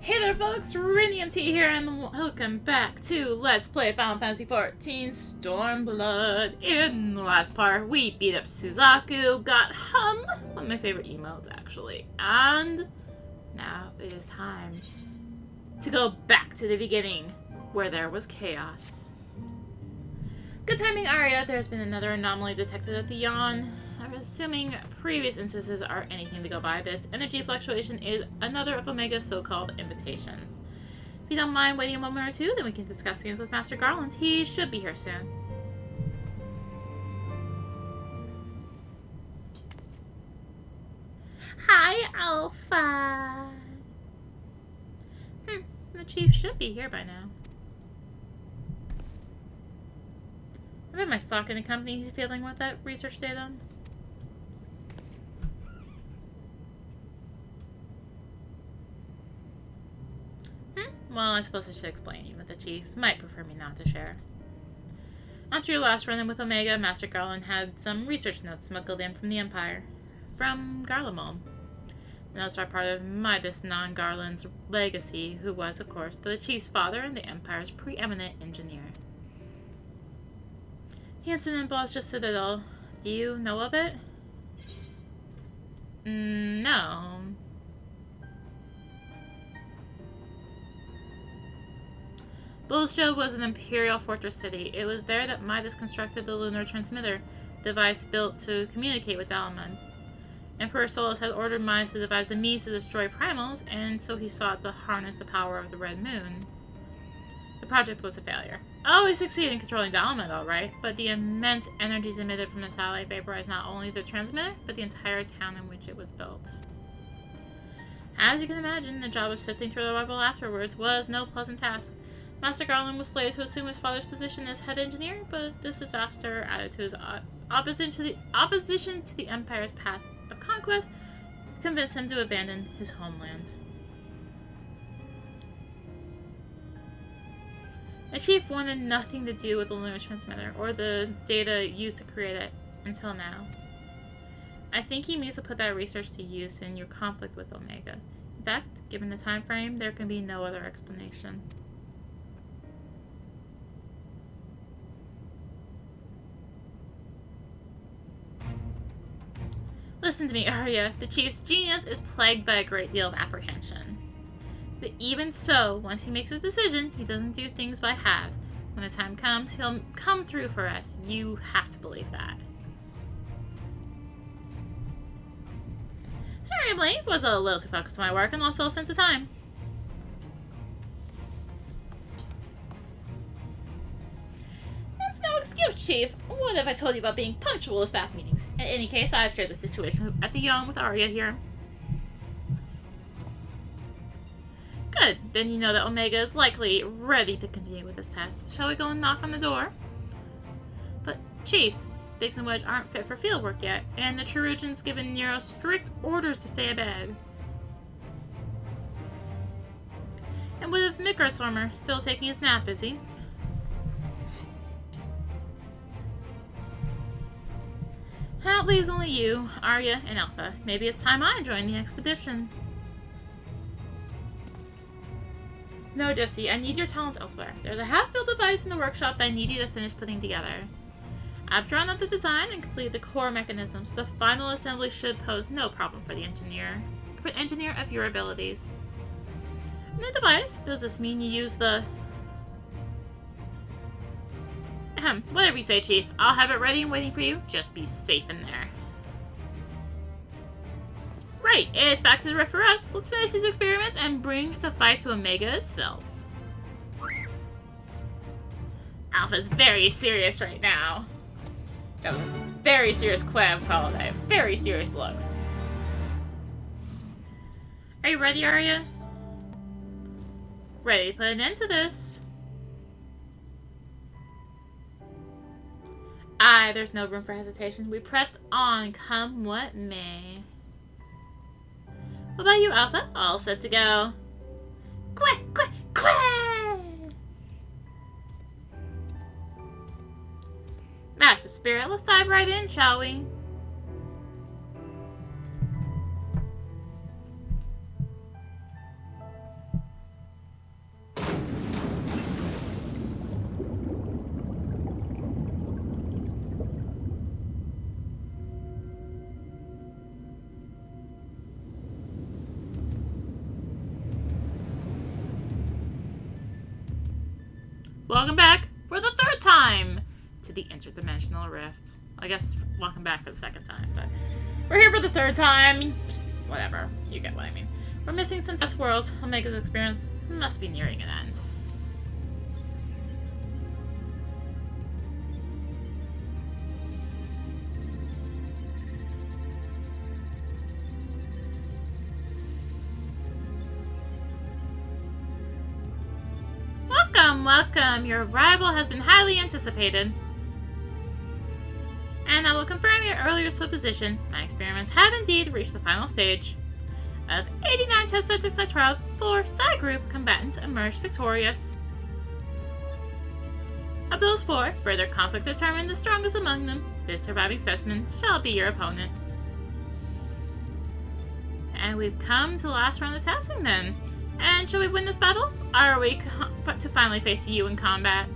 Hey there folks, rinimt here and welcome back to Let's Play Final Fantasy XIV Stormblood. In the last part, we beat up Suzaku, got Hum, one of my favorite emotes actually, and now it is time to go back to the beginning, where there was chaos. Good timing, Arya. There's been another anomaly detected at the Yawn. I'm assuming previous instances are anything to go by. This energy fluctuation is another of Omega's so-called invitations. If you don't mind waiting a moment or two, then we can discuss things with Master Garland. He should be here soon. Hi, Alpha. The chief should be here by now. I bet my stock in the company he's feeling with that research data. Well, I suppose I should explain you, but the chief might prefer me not to share. After your last run-in with Omega, Master Garland had some research notes smuggled in from the Empire. From Garlemald. The notes are part of Midas non-Garland's legacy, who was, of course, the chief's father and the Empire's preeminent engineer. The incident involves just Citadel. Do you know of it? No. Bullsjo was an Imperial fortress city. It was there that Midas constructed the lunar transmitter device built to communicate with Alamund. Emperor Solus had ordered Midas to devise a means to destroy primals, and so he sought to harness the power of the Red Moon. The project was a failure. Oh, he succeeded in controlling Alamund, alright, but the immense energies emitted from the satellite vaporized not only the transmitter, but the entire town in which it was built. As you can imagine, the job of sifting through the rubble afterwards was no pleasant task. Master Garland was slated to assume his father's position as head engineer, but this disaster, added to his opposition to the Empire's path of conquest, convinced him to abandon his homeland. The chief wanted nothing to do with the lunar transmitter, or the data used to create it, until now. I think he means to put that research to use in your conflict with Omega. In fact, given the time frame, there can be no other explanation. Listen to me, Arya. The chief's genius is plagued by a great deal of apprehension. But even so, once he makes a decision, he doesn't do things by halves. When the time comes, he'll come through for us. You have to believe that. Sorry, Emily. Was a little too focused on my work and lost all sense of time. Excuse, Chief. What have I told you about being punctual at staff meetings? In any case, I've shared the situation at the Yawn with Arya here. Good. Then you know that Omega is likely ready to continue with this test. Shall we go and knock on the door? But, Chief, Biggs and Wedge aren't fit for fieldwork yet, and the Cherugian's given Nero strict orders to stay abed. And what if Midgardstormer still taking his nap, is he? That leaves only you, Arya, and Alpha. Maybe it's time I join the expedition. No, Jesse, I need your talents elsewhere. There's a half-built device in the workshop that I need you to finish putting together. I've drawn up the design and completed the core mechanisms. The final assembly should pose no problem for the engineer of your abilities. The device, does this mean you use the... whatever you say, Chief. I'll have it ready and waiting for you. Just be safe in there. Right, it's back to the ref for us. Let's finish these experiments and bring the fight to Omega itself. Alpha's very serious right now. Got a very serious quab holiday. Very serious look. Are you ready, Arya? Ready to put an end to this. Aye, there's no room for hesitation. We pressed on, come what may. What about you, Alpha? All set to go. Quack, quack, quack! Master Spirit, let's dive right in, shall we? Welcome back for the third time to the interdimensional rift. I guess welcome back for the second time, but we're here for the third time. Whatever, you get what I mean. We're missing some test worlds. Omega's experience must be nearing an end. Welcome! Your arrival has been highly anticipated. And I will confirm your earlier supposition. My experiments have indeed reached the final stage. Of 89 test subjects I trialed, 4 side group combatants emerged victorious. Of those 4, further conflict determined the strongest among them. This surviving specimen shall be your opponent. And we've come to the last round of testing then. And shall we win this battle? Or are we to finally face you in combat?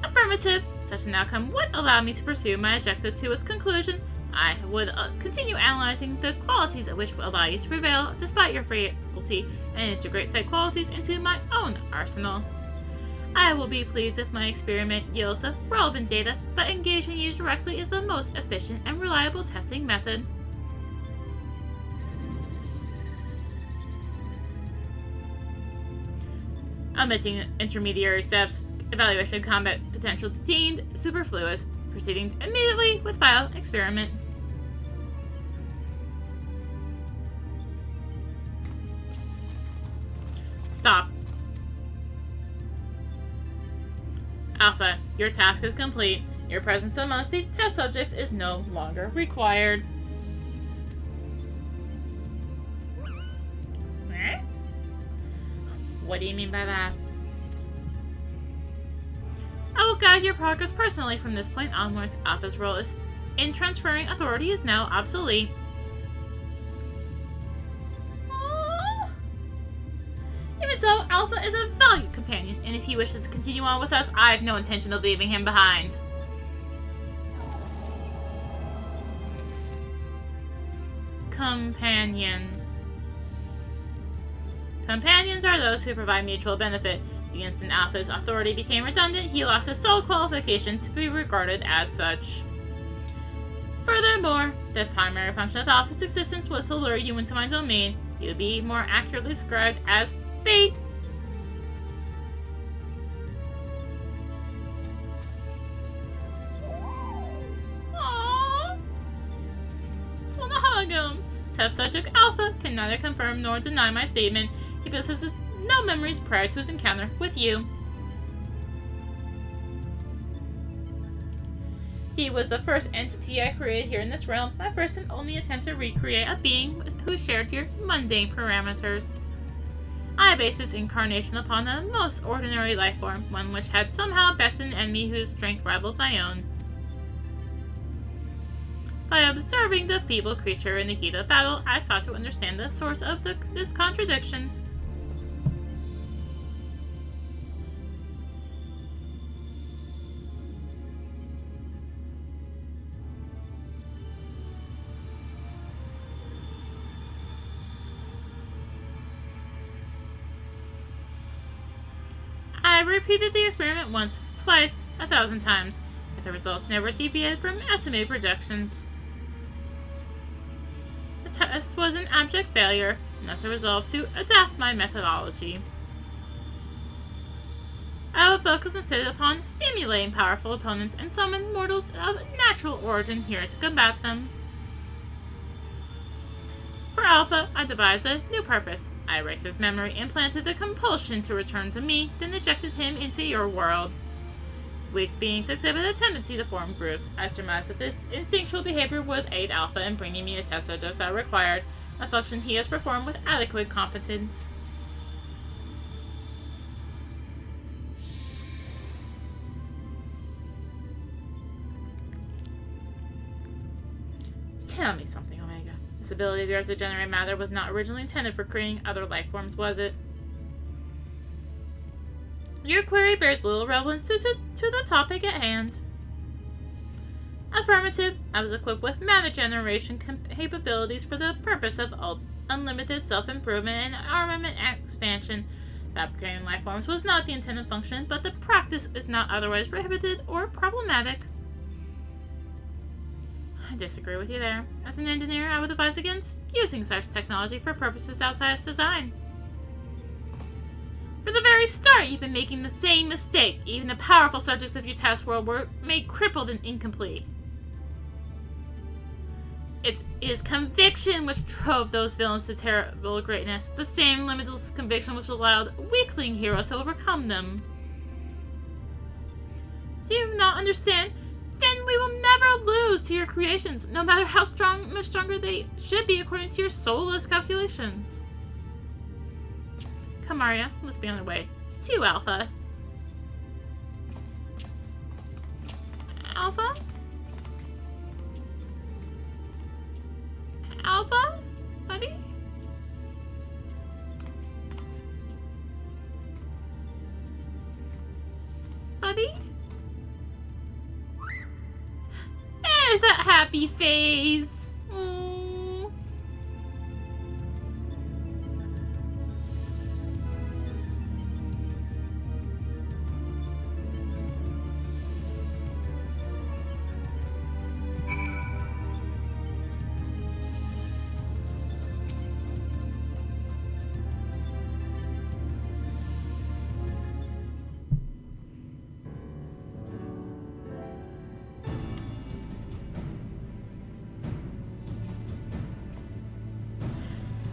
Affirmative. Such an outcome would allow me to pursue my objective to its conclusion. I would continue analyzing the qualities of which will allow you to prevail despite your frailty and integrate said qualities into my own arsenal. I will be pleased if my experiment yields the relevant data, but engaging you directly is the most efficient and reliable testing method. Omitting intermediary steps, evaluation of combat potential deemed superfluous, proceeding immediately with final experiment. Stop. Alpha, your task is complete. Your presence amongst these test subjects is no longer required. What do you mean by that? I will guide your progress personally from this point onwards. Alpha's role in transferring authority is now obsolete. Even so, Alpha is a valued companion, and if he wishes to continue on with us, I have no intention of leaving him behind. Companion. Companions are those who provide mutual benefit. The instant Alpha's authority became redundant, he lost his sole qualification to be regarded as such. Furthermore, the primary function of Alpha's existence was to lure you into my domain. He would be more accurately described as bait. Aww. Just wanna hug him. Test subject Alpha can neither confirm nor deny my statement. He possesses no memories prior to his encounter with you. He was the first entity I created here in this realm, my first and only attempt to recreate a being who shared your mundane parameters. I based its incarnation upon the most ordinary life form, one which had somehow bested an enemy whose strength rivaled my own. By observing the feeble creature in the heat of battle, I sought to understand the source of this contradiction. I repeated the experiment once, twice, 1,000 times, but the results never deviated from estimated projections. The test was an abject failure, and thus I resolved to adapt my methodology. I would focus instead upon stimulating powerful opponents and summon mortals of natural origin here to combat them. For Alpha, I devised a new purpose. I erased his memory and planted the compulsion to return to me, then ejected him into your world. Weak beings exhibit a tendency to form groups. I surmised that this instinctual behavior would aid Alpha in bringing me the test subjects I required, a function he has performed with adequate competence. Tell me something, Omega. This ability of yours to generate matter was not originally intended for creating other life forms, was it? Your query bears little relevance to the topic at hand. Affirmative. I was equipped with matter generation capabilities for the purpose of unlimited self-improvement and armament expansion. Fabricating life forms was not the intended function, but the practice is not otherwise prohibited or problematic. I disagree with you there. As an engineer, I would advise against using such technology for purposes outside its design. From the very start, you've been making the same mistake. Even the powerful subjects of your test world were made crippled and incomplete. It is conviction which drove those villains to terrible greatness. The same limitless conviction which allowed weakling heroes to overcome them. Do you not understand? Then we will never lose to your creations, no matter how much stronger they should be according to your soulless calculations. Come, Arya, let's be on our way. To Alpha. Alpha? Alpha? Buddy? Buddy? There's that happy face! Aww.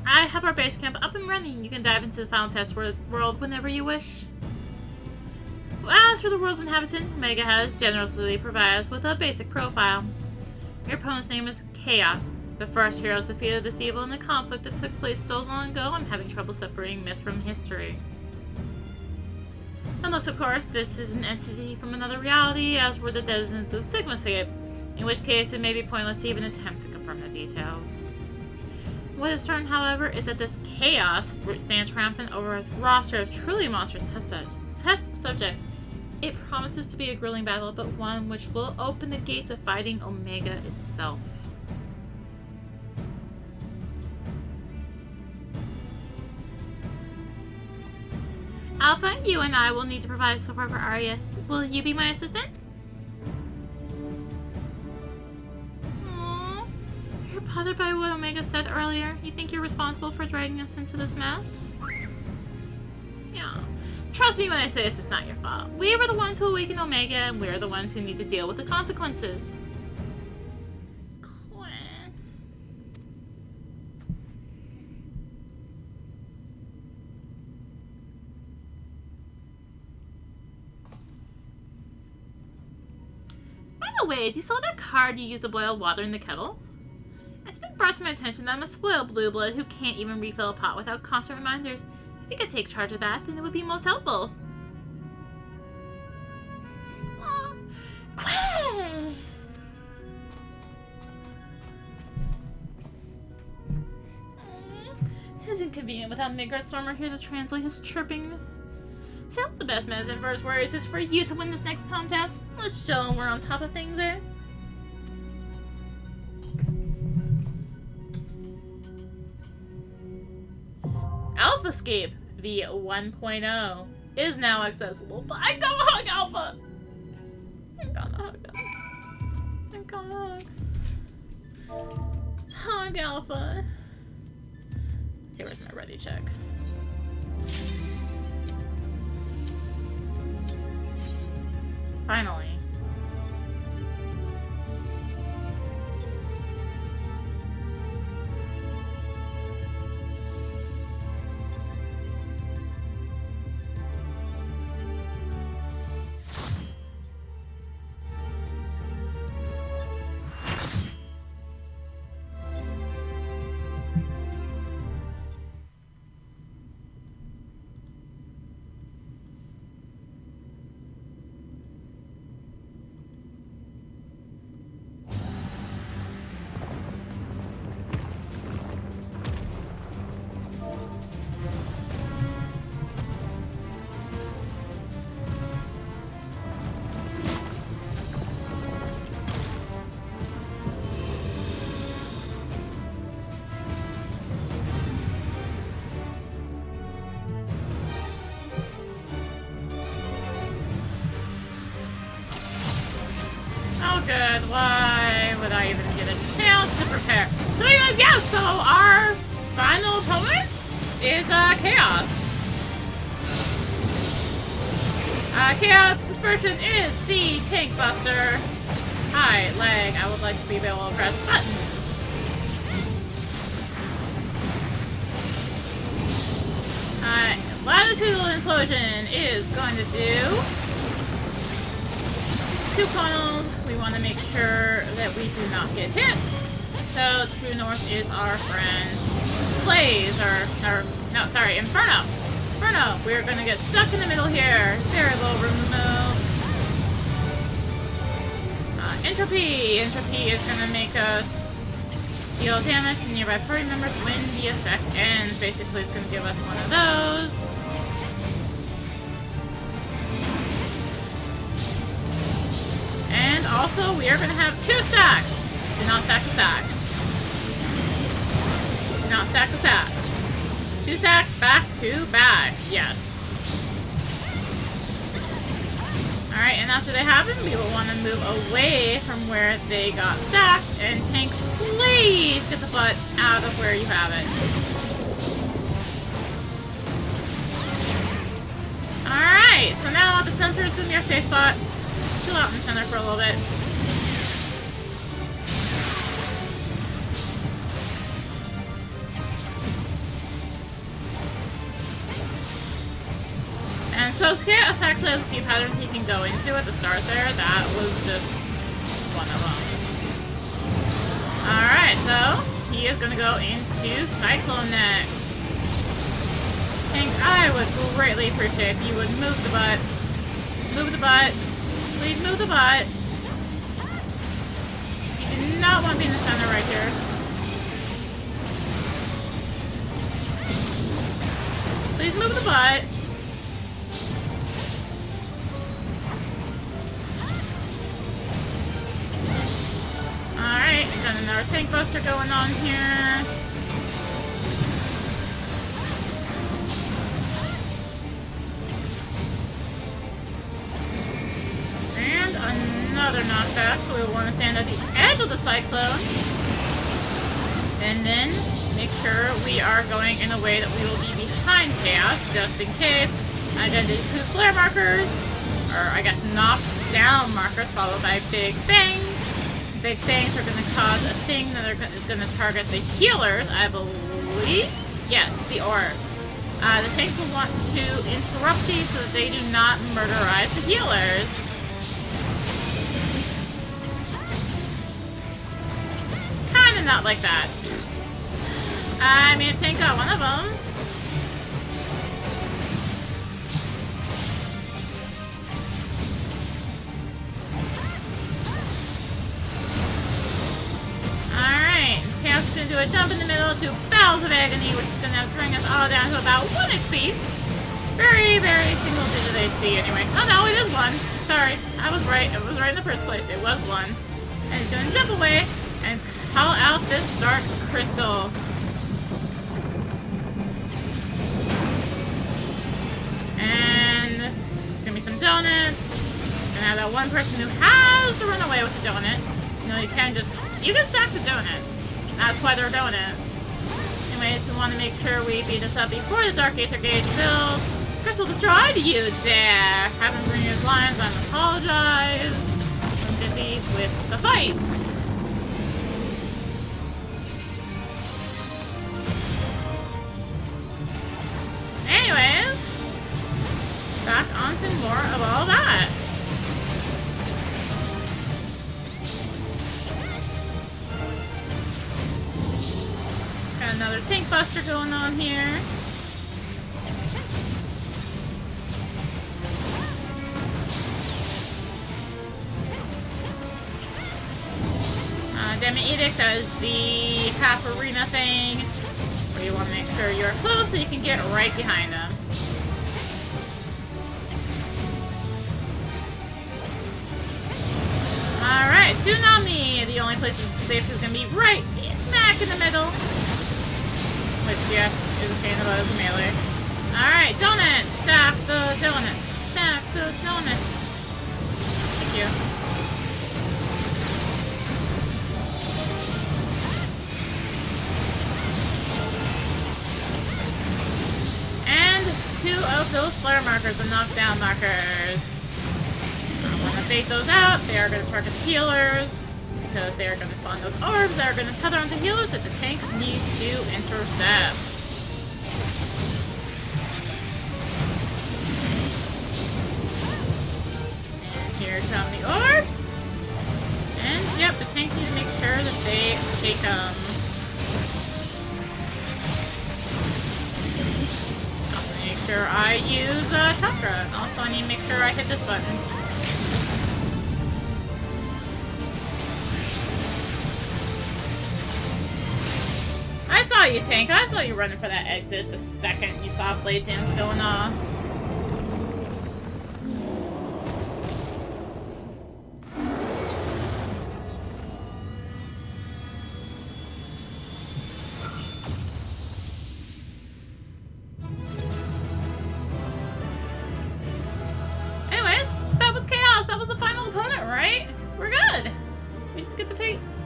I have our base camp up and running. You can dive into the final test world whenever you wish. As for the world's inhabitant, Omega has generously provided us with a basic profile. Your opponent's name is Chaos. The first heroes defeated this evil in the conflict that took place so long ago. I'm having trouble separating myth from history. Unless, of course, this is an entity from another reality, as were the denizens of Sigmascape, in which case it may be pointless to even attempt to confirm the details. What is certain, however, is that this Chaos stands triumphant over its roster of truly monstrous test subjects. It promises to be a grueling battle, but one which will open the gates of fighting Omega itself. Alpha, you and I will need to provide support for Arya. Will you be my assistant? You're bothered by what Omega said earlier? You think you're responsible for dragging us into this mess? Yeah. Trust me when I say this is not your fault. We were the ones who awakened Omega, and we're the ones who need to deal with the consequences. Quinn. By the way, do you saw that card you used to boil water in the kettle? It's been brought to my attention that I'm a spoiled blue blood who can't even refill a pot without constant reminders. If you could take charge of that, then it would be most helpful. Oh, Quinn! It is inconvenient without Midgard Stormer here to translate his chirping. So, the best medicine for his worries is for you to win this next contest. Let's show him we're on top of things here. Alphascape v1.0 is now accessible. But I'm gonna hug Alpha! I'm gonna hug him. I'm gonna hug Alpha. Here is my ready check. Finally. good. Why would I even get a chance to prepare? So anyways, yeah, so our final opponent is Chaos. Chaos Dispersion is the Tank Buster. Hi, lag. I would like to be able to press buttons. Latitudinal Implosion is going to do 2 funnels. We want to make sure that we do not get hit. So true north is our friend Blaze, no, sorry, Inferno. Inferno, we're going to get stuck in the middle here. Very little room to move. Entropy. Entropy is going to make us deal damage to nearby party members when the effect ends. Basically, it's going to give us one of those. And also, we are going to have 2 stacks. Do not stack the stacks. Do not stack the stacks. 2 stacks back to back. Yes. Alright, and after they happen, we will want to move away from where they got stacked. And Tank, please get the butt out of where you have it. Alright, so now the center is going to be our safe spot. Chill out in the center for a little bit. And so Chaos actually has a few patterns he can go into at the start there. That was just one of them. Alright, so he is going to go into Cyclone next. Hank, I would greatly appreciate if you would move the butt. Move the butt. Please move the butt. You do not want to be in the center right here. Please move the butt. Alright, got another tank buster going on here. And another knockback, so we'll want to stand at the edge of the cyclone. And then make sure we are going in a way that we will be behind Chaos, just in case. I'm going to do 2 flare markers, or I guess knock down markers, followed by big bangs. Big bangs are going to cause a thing that is going to target the healers, I believe. Yes, the orbs. The tanks will want to interrupt these so that they do not murderize the healers. Kinda not like that. I mean, a tank got one of them. Alright, Chaos is going to do a jump in the middle, 2 Bowels of Agony, which is going to bring us all down to about 1 HP. Very, very single digit HP anyway. Oh no, it is 1. Sorry, I was right. It was right in the first place. It was 1. And he's going to jump away and call out this Dark Crystal. And there's going to be some donuts. And now that one person who has to run away with the donut. You know, you can stack the donuts. That's why they're donuts. Anyways, we want to make sure we beat this up before the Dark Aether Gauge fills. Crystal destroyed, you dare! Haven't bring his lines, I apologize. I'm busy with the fights. Anyways, back onto more of all that. Got another tank buster going on here. Demon Edict, that is the half arena thing, where you want to make sure you're close so you can get right behind them. Alright, Tsunami! The only place it's safe is going to be right smack in the middle. Which, yes, is a pain in the butt as a melee. Alright, donuts! Stack the donuts! Stack the donuts! Thank you. those flare markers and knockdown markers. I want to bait those out. They are going to target the healers because they are going to spawn those orbs that are going to tether onto healers that the tanks need to intercept. And here come the orbs. And yep, the tanks need to make sure that they take them. Make sure I use Chakra. And also I need to make sure I hit this button. I saw you, Tank. I saw you running for that exit the second you saw Blade Dance going off.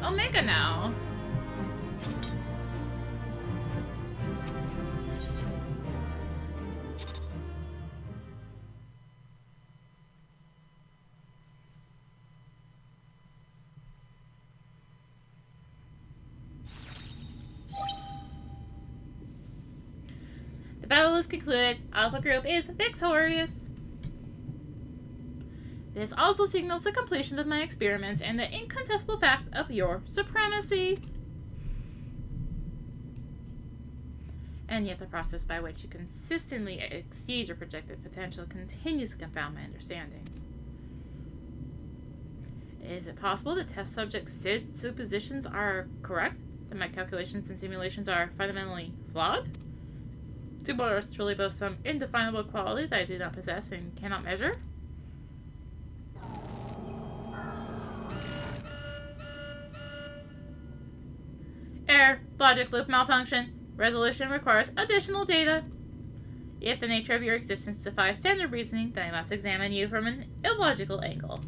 Omega now. The battle is concluded. Alpha Group is victorious. This also signals the completion of my experiments and the incontestable fact of your supremacy. And yet the process by which you consistently exceed your projected potential continues to confound my understanding. Is it possible that test subject Sid's suppositions are correct? That my calculations and simulations are fundamentally flawed? Do mortals truly boast some indefinable quality that I do not possess and cannot measure? Error. Logic loop malfunction. Resolution requires additional data. If the nature of your existence defies standard reasoning, then I must examine you from an illogical angle.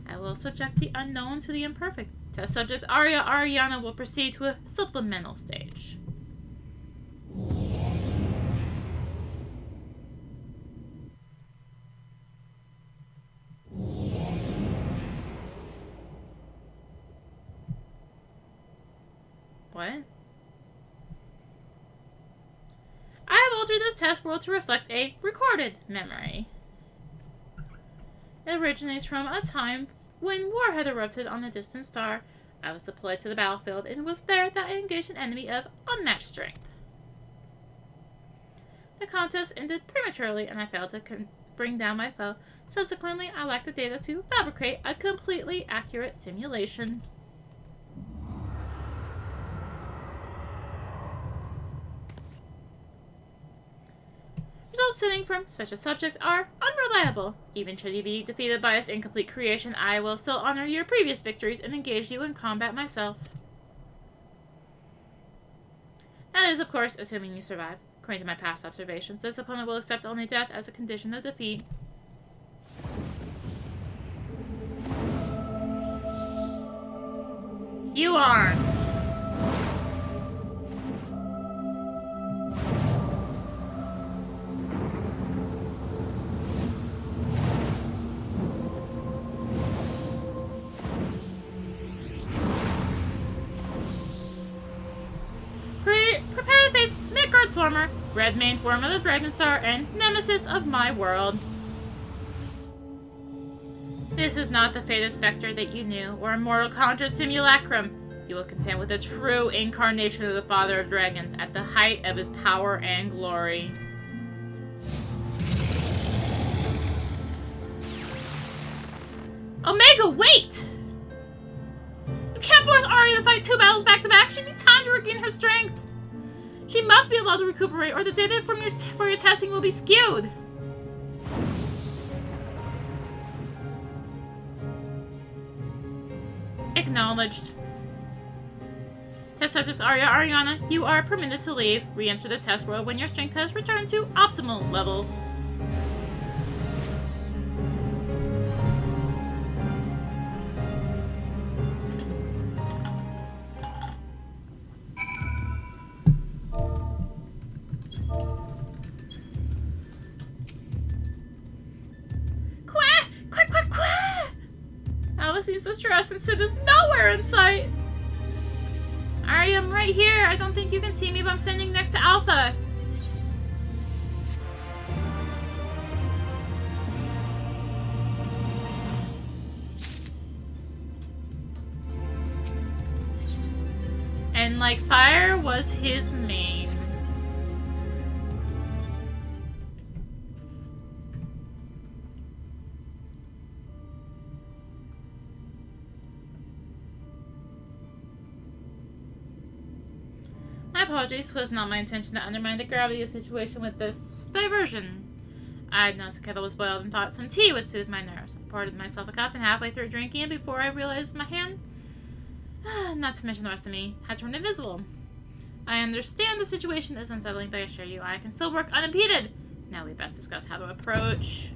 I will subject the unknown to the imperfect. Test subject Arya Ariana will proceed to a supplemental stage. What? I have altered this test world to reflect a recorded memory. It originates from a time when war had erupted on a distant star. I was deployed to the battlefield, and it was there that I engaged an enemy of unmatched strength. The contest ended prematurely, and I failed to bring down my foe. Subsequently, I lacked the data to fabricate a completely accurate simulation. Results stemming from such a subject are unreliable. Even should you be defeated by this incomplete creation, I will still honor your previous victories and engage you in combat myself. That is, of course, assuming you survive. According to my past observations, this opponent will accept only death as a condition of defeat. You aren't. Prepare to face Midgard Swarmer, red-maned worm of the Dragonstar, and nemesis of my world. This is not the fated specter that you knew, or a mortal conjured simulacrum. You will contend with a true incarnation of the Father of Dragons at the height of his power and glory. Omega, wait! You can't force Arya to fight 2 battles back-to-back. She needs time to regain her strength. She must be allowed to recuperate, or the data from for your testing will be skewed. Acknowledged. Test subject Arya Ariana, you are permitted to leave. Re-enter the test world when your strength has returned to optimal levels. seems distressed and Sid is nowhere in sight. I am right here. I don't think you can see me, but I'm standing next to Alpha. And like fire was his main. My apologies, it was not my intention to undermine the gravity of the situation with this diversion. I had noticed the kettle was boiled and thought some tea would soothe my nerves. I poured myself a cup and halfway through drinking it before I realized my hand, not to mention the rest of me, had turned invisible. I understand the situation is unsettling, but I assure you I can still work unimpeded. Now we best discuss how to approach.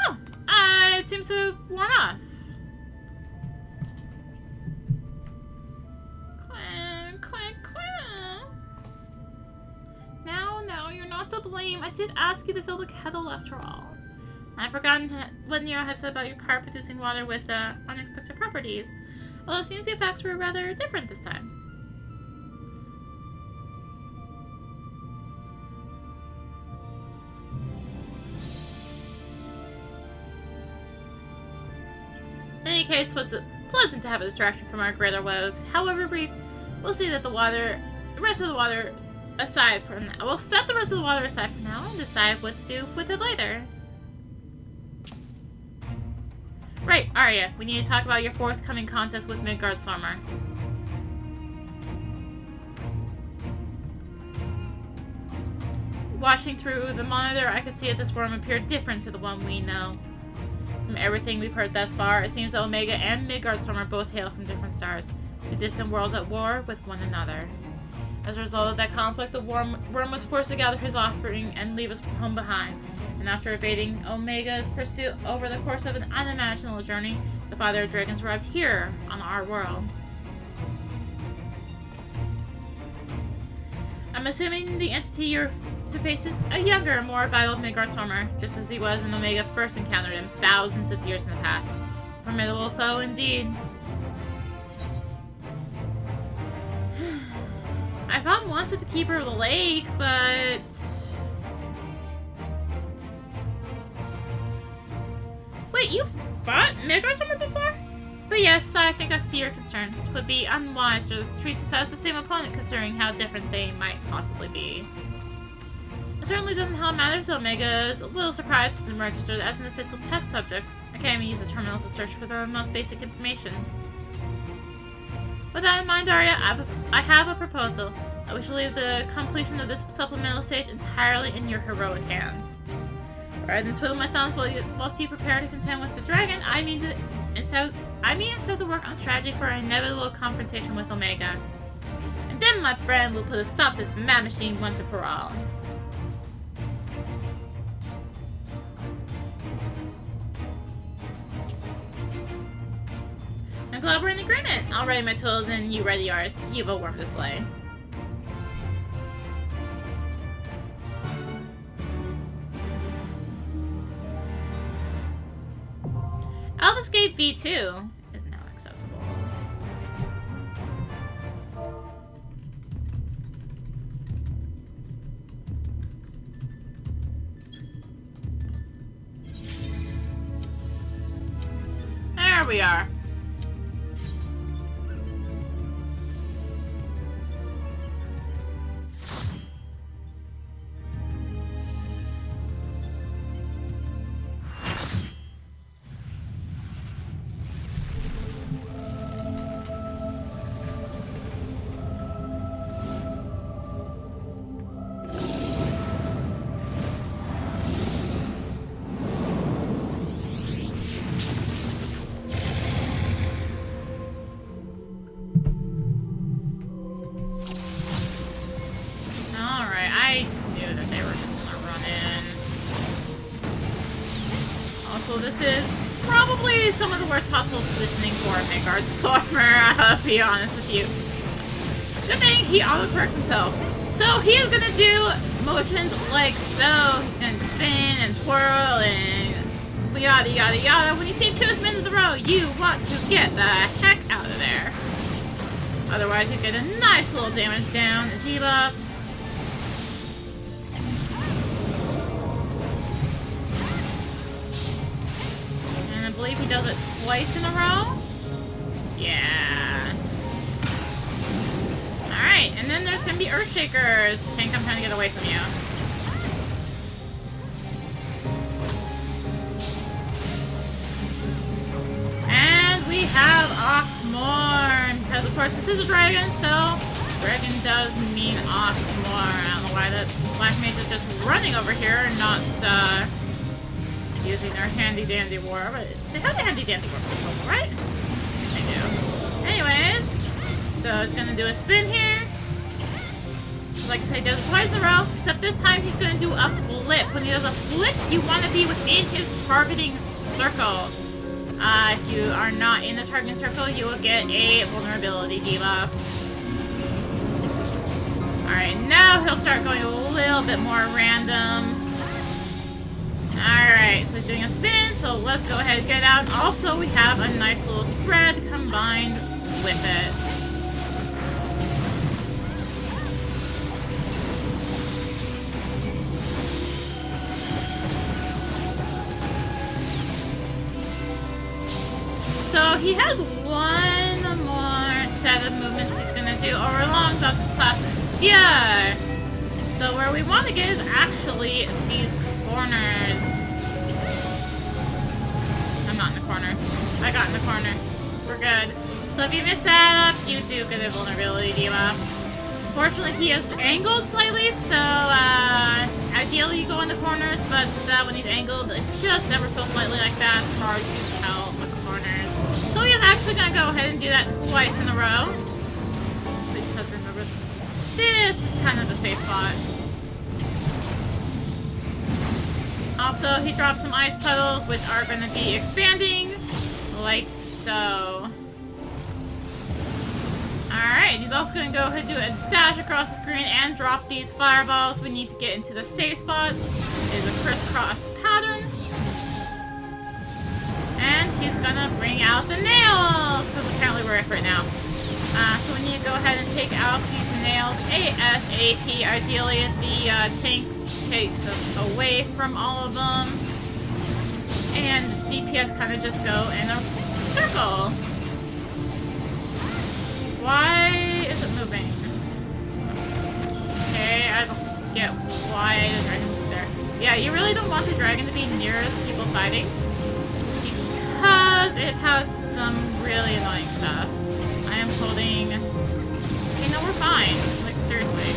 Oh, it seems to have worn off. No, you're not to blame. I did ask you to fill the kettle after all. I've forgotten what Nero had said about your car producing water with unexpected properties. Although it seems the effects were rather different this time. In any case, it was pleasant to have a distraction from our greater woes. However brief, we'll see that the rest of the water aside from now. We'll set the rest of the water aside for now and decide what to do with it later. Right, Arya, we need to talk about your forthcoming contest with Midgardstormer. Watching through the monitor, I could see that this worm appeared different to the one we know. From everything we've heard thus far, it seems that Omega and Midgardstormer both hail from different stars, two distant worlds at war with one another. As a result of that conflict, the worm was forced to gather his offspring and leave his home behind. And after evading Omega's pursuit over the course of an unimaginable journey, the Father of Dragons arrived here, on our world. I'm assuming the entity you're to face is a younger, more vital Midgardstormer, just as he was when Omega first encountered him thousands of years in the past. Formidable foe indeed. I fought once at the Keeper of the Lake, but... Wait, you fought Midgardstormer before? But yes, I think I see your concern. It would be unwise to treat this as the same opponent, considering how different they might possibly be. It certainly doesn't help matters, though Omega is a little surprised since I'm registered as an official test subject. I can't even use the terminals to search for the most basic information. With that in mind, Arya, I have a proposal. I wish to leave the completion of this supplemental stage entirely in your heroic hands. Rather than twiddle my thumbs whilst you prepare to contend with the dragon, I mean instead to work on strategy for an inevitable confrontation with Omega. And then, my friend, we'll put a stop to this mad machine once and for all. I'm glad we're in agreement. I'll ready my tools and you ready yours. You've a worm to slay. Alphascape V2 is now accessible. There we are. This is probably some of the worst possible positioning for a Midgardstormer, I'll be honest with you. Good thing he auto-corrects himself. So he is gonna do motions like so. He's gonna spin and twirl and yada yada yada. When you see 2 spins in a row, you want to get the heck out of there. Otherwise, you get a nice little damage down. Debuff. And I believe he does it twice in a row. Yeah. Alright, and then there's gonna be Earthshakers. Tank, I'm trying to get away from you. And we have Ockmorn. Because of course this is a dragon, so dragon does mean Ockmorn. I don't know why that Black Mage is just running over here and not using their handy dandy war, but they have a handy dandy war pistol, right? They do. Anyways, so it's gonna do a spin here. Like I said, he does it twice in a row, except this time he's gonna do a flip. When he does a flip, you want to be within his targeting circle. If you are not in the targeting circle, you will get a vulnerability debuff. Alright, now he'll start going a little bit more random. Alright, so he's doing a spin, so let's go ahead and get out. Also, we have a nice little spread combined with it. So he has one more set of movements he's gonna do over long throughout this class. Yeah. So where we want to get is actually these corners. I'm not in the corner. I got in the corner. We're good. So if you miss that up, you do get a vulnerability debuff. Unfortunately, he is angled slightly, so ideally you go in the corners, but when he's angled just ever so slightly like that, it's hard to tell the corners. So he is actually going to go ahead and do that twice in a row. But you just have to remember, this is kind of the safe spot. Also, he drops some ice puddles, which are going to be expanding, like so. Alright, he's also going to go ahead and do a dash across the screen and drop these fireballs. We need to get into the safe spots. It is a crisscross pattern. And he's going to bring out the nails, because apparently we're F right now. So we need to go ahead and take out these nails ASAP. Ideally, the tank takes away from all of them. And DPS kind of just go in a circle. Why is it moving? Okay, I don't get why the dragon's there. Yeah, you really don't want the dragon to be near the people fighting, because it has some really annoying stuff. I am holding... Okay, no, we're fine. Like, seriously.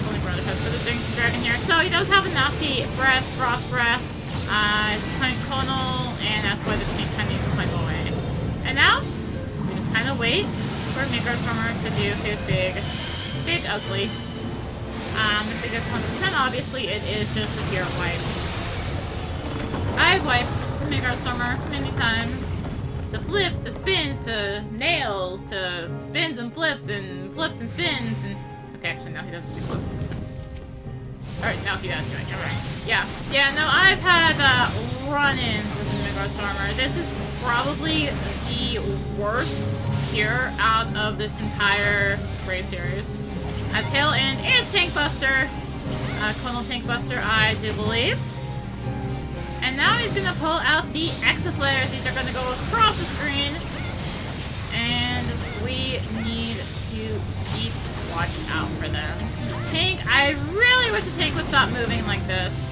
Holy brother has for the dragon here. So he does have a nasty breath, frost breath. It's kind of clonal, and that's why the tank kind of needs to climb away. And now, we just kind of wait for Microstormer to do his big ugly. The biggest 100%, obviously, it is just a pure wipe. I've wiped the Microstormer many times. To flips, to spins, to nails, to spins and flips and spins. And okay, actually, no, he doesn't do flips. Alright, no, he does do it. Alright. Yeah, no, I've had run-ins with the Microstormer. This is probably the worst tier out of this entire raid series. Tail end is Tank Buster. Clonal Tank Buster, I do believe. And now he's going to pull out the Exaflares. These are going to go across the screen. And we need to keep watch out for them. The tank, I really wish the tank would stop moving like this.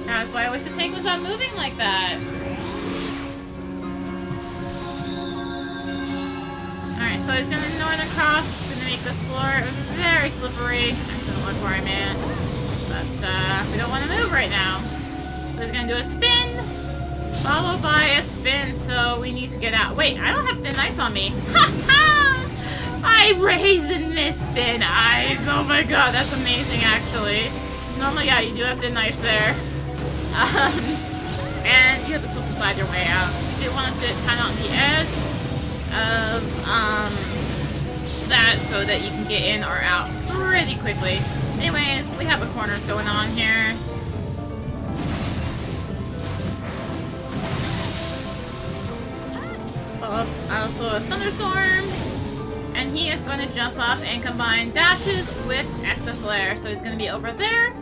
That's why I wish the tank was not moving like that. Alright, so he's going to Northern Cross. He's going to make this floor very slippery. I'm going to look where I'm at. But we don't want to move right now. So he's going to do a spin, followed by a spin. So we need to get out. Wait, I don't have thin ice on me. Ha ha! I raised and missed thin eyes. Oh my god, that's amazing, actually. Normally, yeah, you do have thin ice there. And you have to slip slide your way out. You do want to sit kind of on the edge of that so that you can get in or out pretty quickly. Anyways, we have a corners going on here. Also a thunderstorm. And he is going to jump up and combine dashes with excess layer. So he's going to be over there.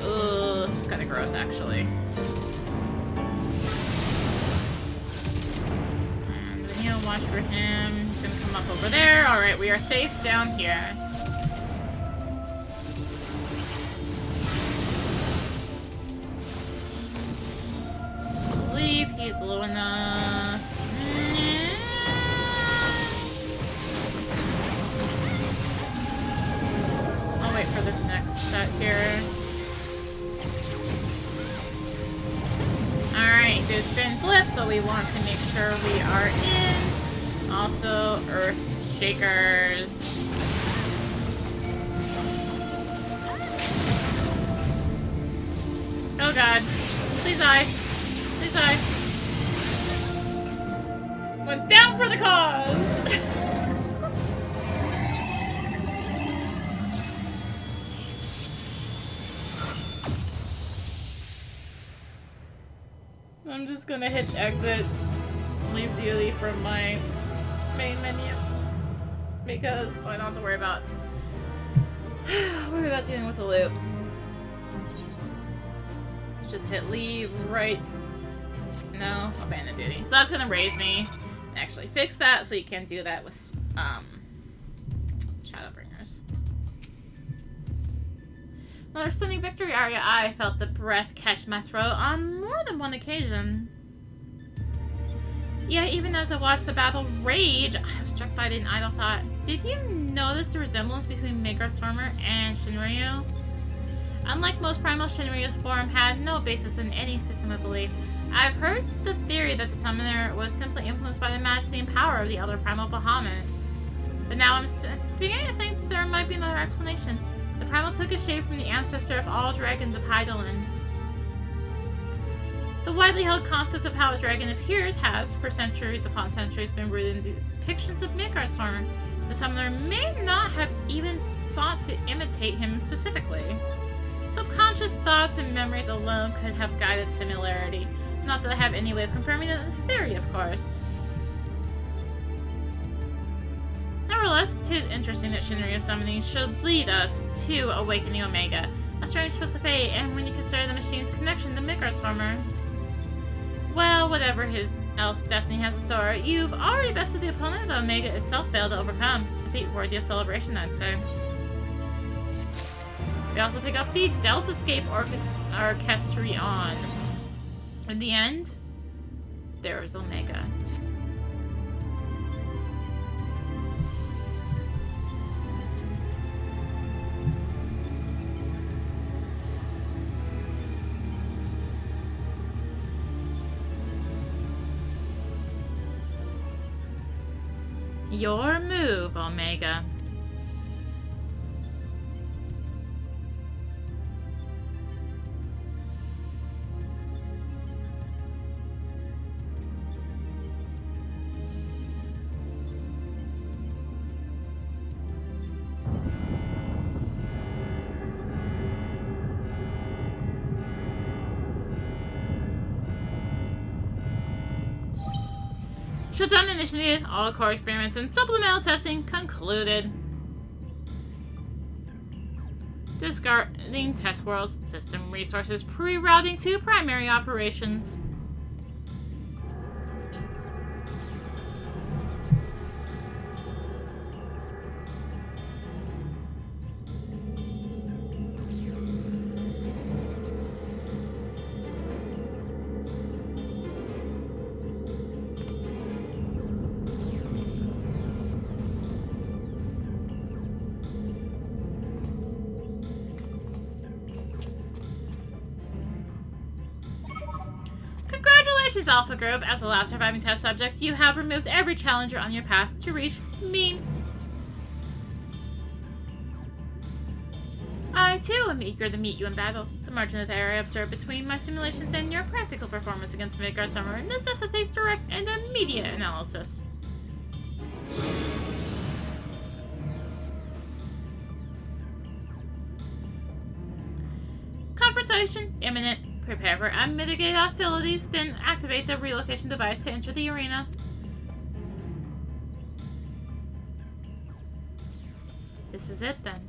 Ooh, this is kind of gross, actually. And then you'll watch for him. He's going to come up over there. Alright, we are safe down here. I believe he's low enough. I'll wait for this next set here. Alright, good spin flip, so we want to make sure we are in. Also, earth shakers. Oh god. Please die. Please die. Went down for the cause! I'm just gonna hit exit, leave duty from my main menu, because I don't have to worry about dealing with the loop. Just hit leave, right, no, abandon duty. So that's gonna raise me, and actually fix that so you can do that with Shadowbringers. Another stunning victory area. I felt the breath catch my throat on more than one occasion. Yeah, even as I watched the battle rage, I was struck by an idle thought. Did you notice the resemblance between Midgard Stormer and Shinryu? Unlike most primal, Shinryu's form had no basis in any system of belief. I've heard the theory that the summoner was simply influenced by the majesty and power of the elder primal Bahamut. But now I'm beginning to think that there might be another explanation. The primal took its shape from the ancestor of all dragons of Hydaelyn. The widely held concept of how a dragon appears has, for centuries upon centuries, been rooted in depictions of Midgard Stormer. The summoner may not have even sought to imitate him specifically. Subconscious thoughts and memories alone could have guided similarity. Not that I have any way of confirming this theory, of course. Nevertheless, it is interesting that Shinryu's summoning should lead us to awakening Omega. A strange twist of fate, and when you consider the machine's connection to Midgard Stormer. Well, whatever his else destiny has in store, you've already bested the opponent that Omega itself failed to overcome. A feat worthy of celebration, I'd say. We also pick up the Alphascape Orchestrion. In the end, there is Omega. Your move, Omega. Shutdown initiated, all core experiments and supplemental testing concluded. Discarding test worlds, system resources, pre-routing to primary operations. Alpha Group, as the last surviving test subjects, you have removed every challenger on your path to reach mean I too am eager to meet you in battle. The margin of error I observe between my simulations and your practical performance against Midgard's armor necessitates direct and immediate analysis. Confrontation imminent. Prepare for unmitigated hostilities, then activate the relocation device to enter the arena. This is it then.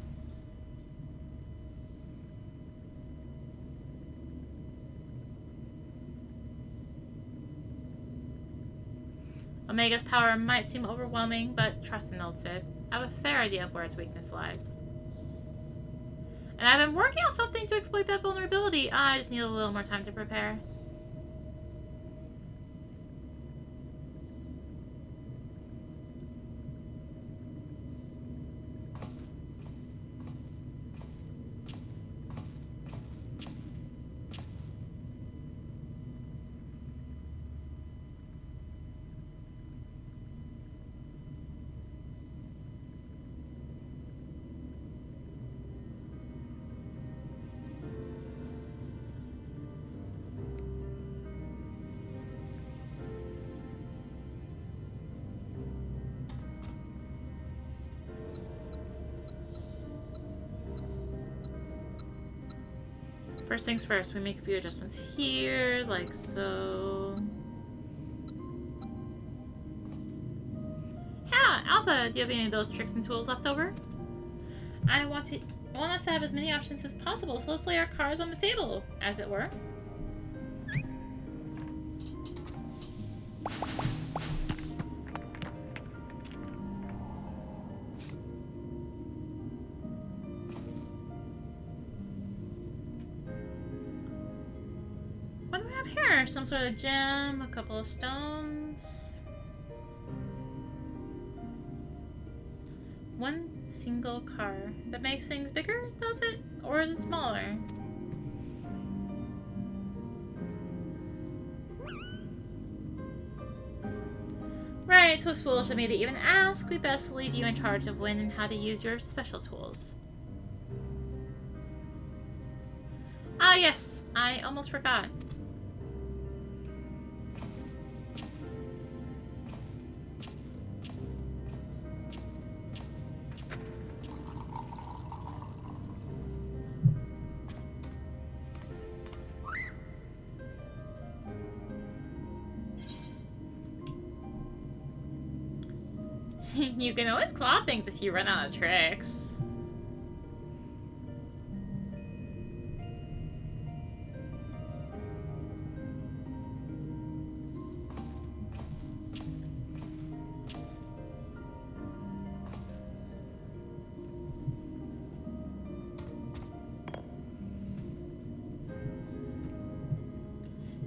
Omega's power might seem overwhelming, but trust in Old Sid. I have a fair idea of where its weakness lies. And I've been working on something to exploit that vulnerability. I just need a little more time to prepare. First things first, we make a few adjustments here, like so. Yeah, Alpha, do you have any of those tricks and tools left over? I want us to have as many options as possible, so let's lay our cards on the table, as it were. What do we have here? Some sort of gem, a couple of stones. One single car. That makes things bigger, does it? Or is it smaller? Right, it was foolish of me to even ask. We best leave you in charge of when and how to use your special tools. Ah, yes. I almost forgot. You can always claw things if you run out of tricks.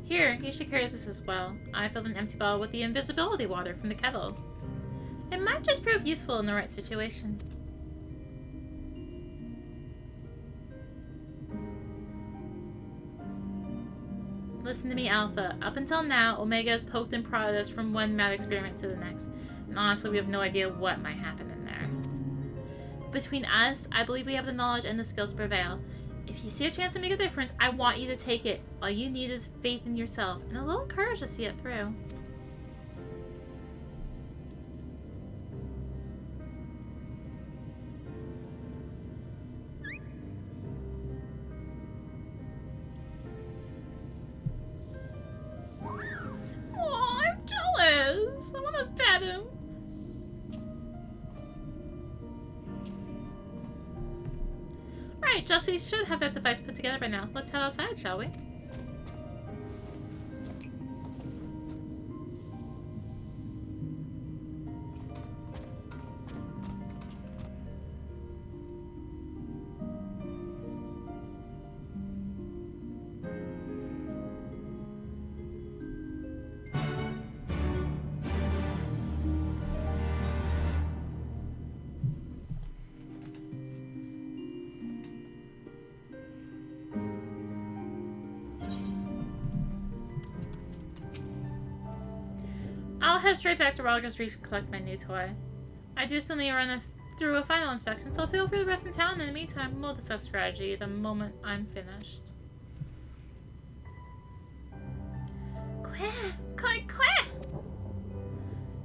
Here, you should carry this as well. I filled an empty bottle with the invisibility water from the kettle. It might just prove useful in the right situation. Listen to me, Alpha. Up until now, Omega has poked and prodded us from one mad experiment to the next. And honestly, we have no idea what might happen in there. Between us, I believe we have the knowledge and the skills to prevail. If you see a chance to make a difference, I want you to take it. All you need is faith in yourself and a little courage to see it through. Jussie should have that device put together by now. Let's head outside, shall we? I'll head straight back to Rolliger's Reach to collect my new toy. I do still need to run through a final inspection, so feel free to rest in town. In the meantime, we'll discuss strategy the moment I'm finished. Quick!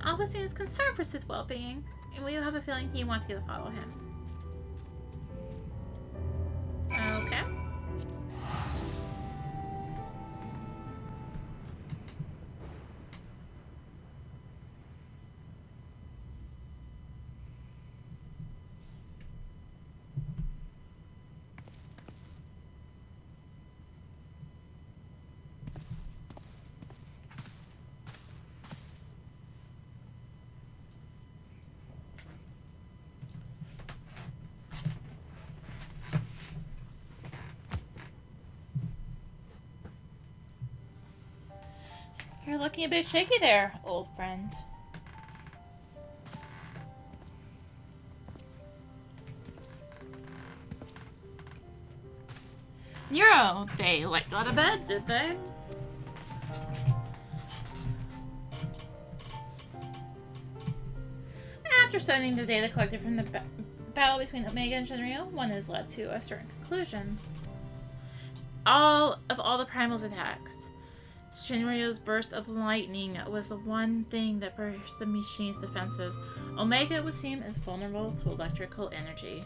Alpha seems concerned for Sid's well-being, and we have a feeling he wants you to follow him. Okay. You're looking a bit shaky there, old friend. Nero, they let you out of bed, did they? After studying the data collected from the battle between Omega and Shinryu, one has led to a certain conclusion. All the Primal's attacks, Shinryu's burst of lightning was the one thing that burst the machine's defenses. Omega would seem as vulnerable to electrical energy.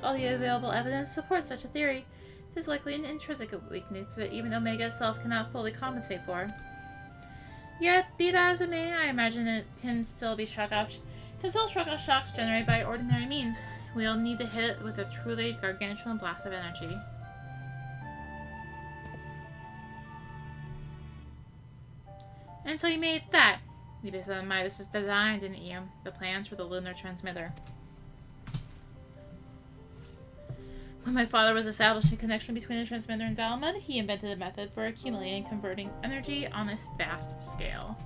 All the available evidence supports such a theory. It is likely an intrinsic weakness that even Omega itself cannot fully compensate for. Yet, be that as it may, I imagine it can still struck off shocks generated by ordinary means. We'll need to hit it with a truly gargantuan blast of energy. And so you made that. You based on Midas's design, didn't you? The plans for the lunar transmitter. When my father was establishing a connection between the transmitter and Dalmud, he invented a method for accumulating and converting energy on this vast scale.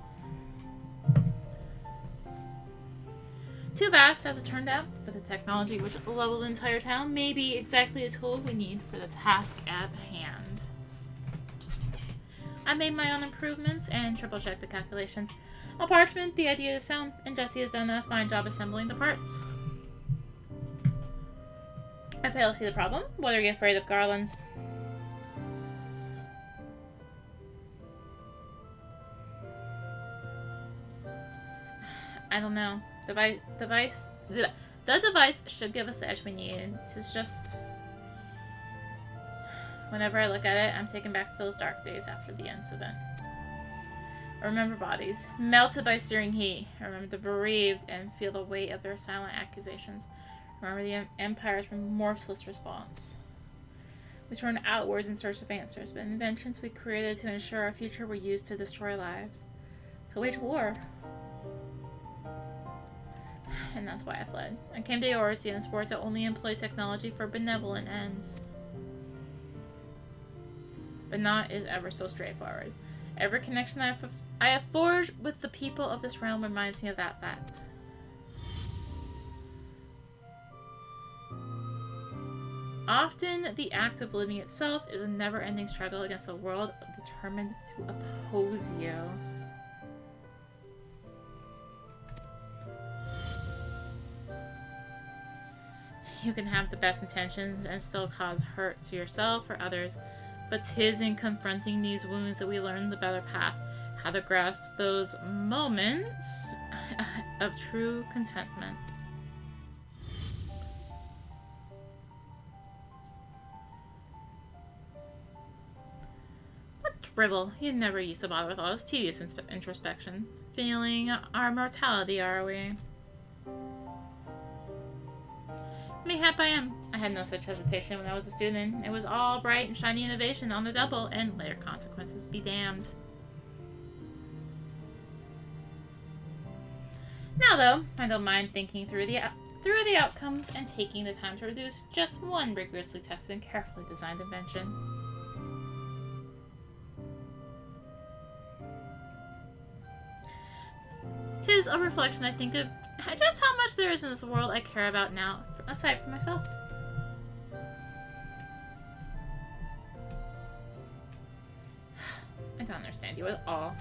Too vast, as it turned out, for the technology which leveled the entire town may be exactly the tool we need for the task at hand. I made my own improvements and triple-checked the calculations. On parchment, the idea is sound, and Jesse has done a fine job assembling the parts. I fail to see the problem. What are you afraid of, Garland? I don't know. The device should give us the edge we need. It's just... Whenever I look at it, I'm taken back to those dark days after the incident. I remember bodies, melted by searing heat. I remember the bereaved and feel the weight of their silent accusations. I remember the Empire's remorseless response. We turned outwards in search of answers, but inventions we created to ensure our future were used to destroy lives. To wage war. And that's why I fled. I came to Eorzea and swore to only employ technology for benevolent ends. But not is ever so straightforward. Every connection I have forged with the people of this realm reminds me of that fact. Often, the act of living itself is a never-ending struggle against a world determined to oppose you. You can have the best intentions and still cause hurt to yourself or others, but 'tis in confronting these wounds that we learn the better path, how to grasp those moments of true contentment. What drivel! You never used to bother with all this tedious introspection. Feeling our mortality, are we? Mayhap I am. I had no such hesitation when I was a student. It was all bright and shiny innovation on the double, and later consequences be damned. Now, though, I don't mind thinking through the outcomes and taking the time to reduce just one rigorously tested and carefully designed invention. Tis a reflection, I think, of just how much there is in this world I care about now, aside from myself. I don't understand you at all.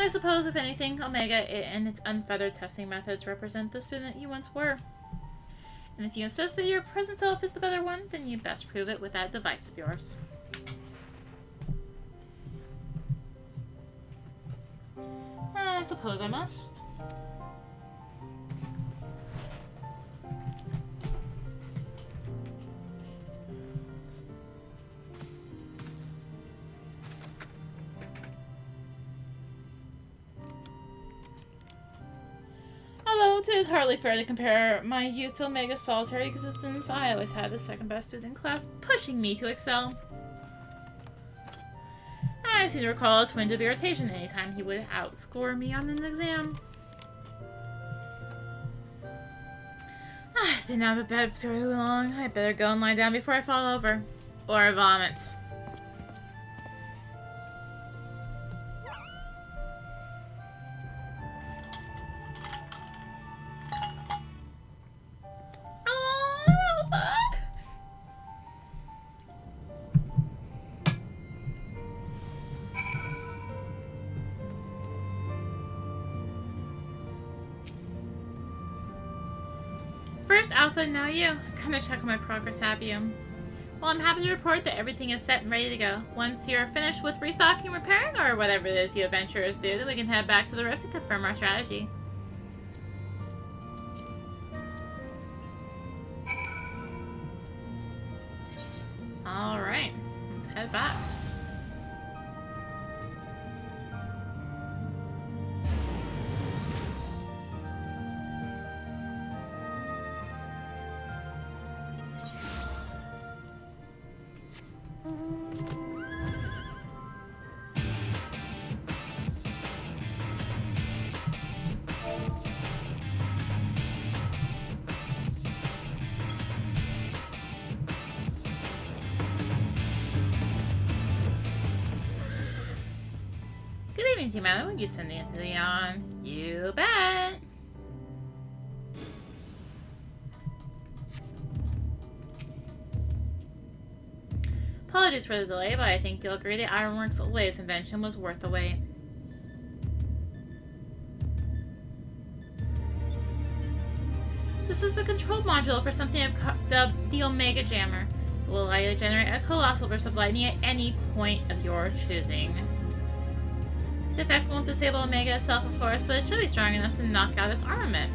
I suppose, if anything, Omega and its unfeathered testing methods represent the student you once were. And if you insist that your present self is the better one, then you best prove it with that device of yours. I suppose I must. Although 'tis hardly fair to compare my youth to Omega's solitary existence, I always had the second best student in class, pushing me to excel. I seem to recall a twinge of irritation anytime he would outscore me on an exam. I've been out of bed for too long. I'd better go and lie down before I fall over. Or vomit. First Alpha, now you. Come to check on my progress, have you? Well, I'm happy to report that everything is set and ready to go. Once you're finished with restocking, repairing, or whatever it is you adventurers do, then we can head back to the Rift to confirm our strategy. Alright, let's head back. Good evening, Team Adam. Will you send me into the yawn? You bet! Apologies for the delay, but I think you'll agree the Ironworks' latest invention was worth the wait. This is the control module for something I've dubbed the Omega Jammer. It will allow you to generate a colossal burst of lightning at any point of your choosing. The effect won't disable Omega itself, of course, but it should be strong enough to knock out its armament.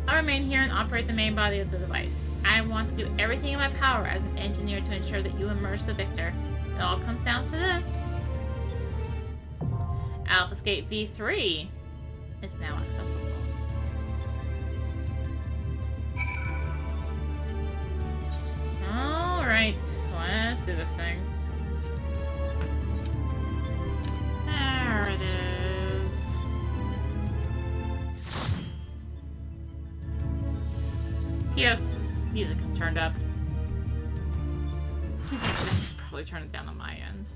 I'll remain here and operate the main body of the device. I want to do everything in my power as an engineer to ensure that you emerge the victor. It all comes down to this. Alphascape V3 is now accessible. Alright, let's do this thing. There it is. P.S. Music is turned up. Which means I should probably turn it down on my end.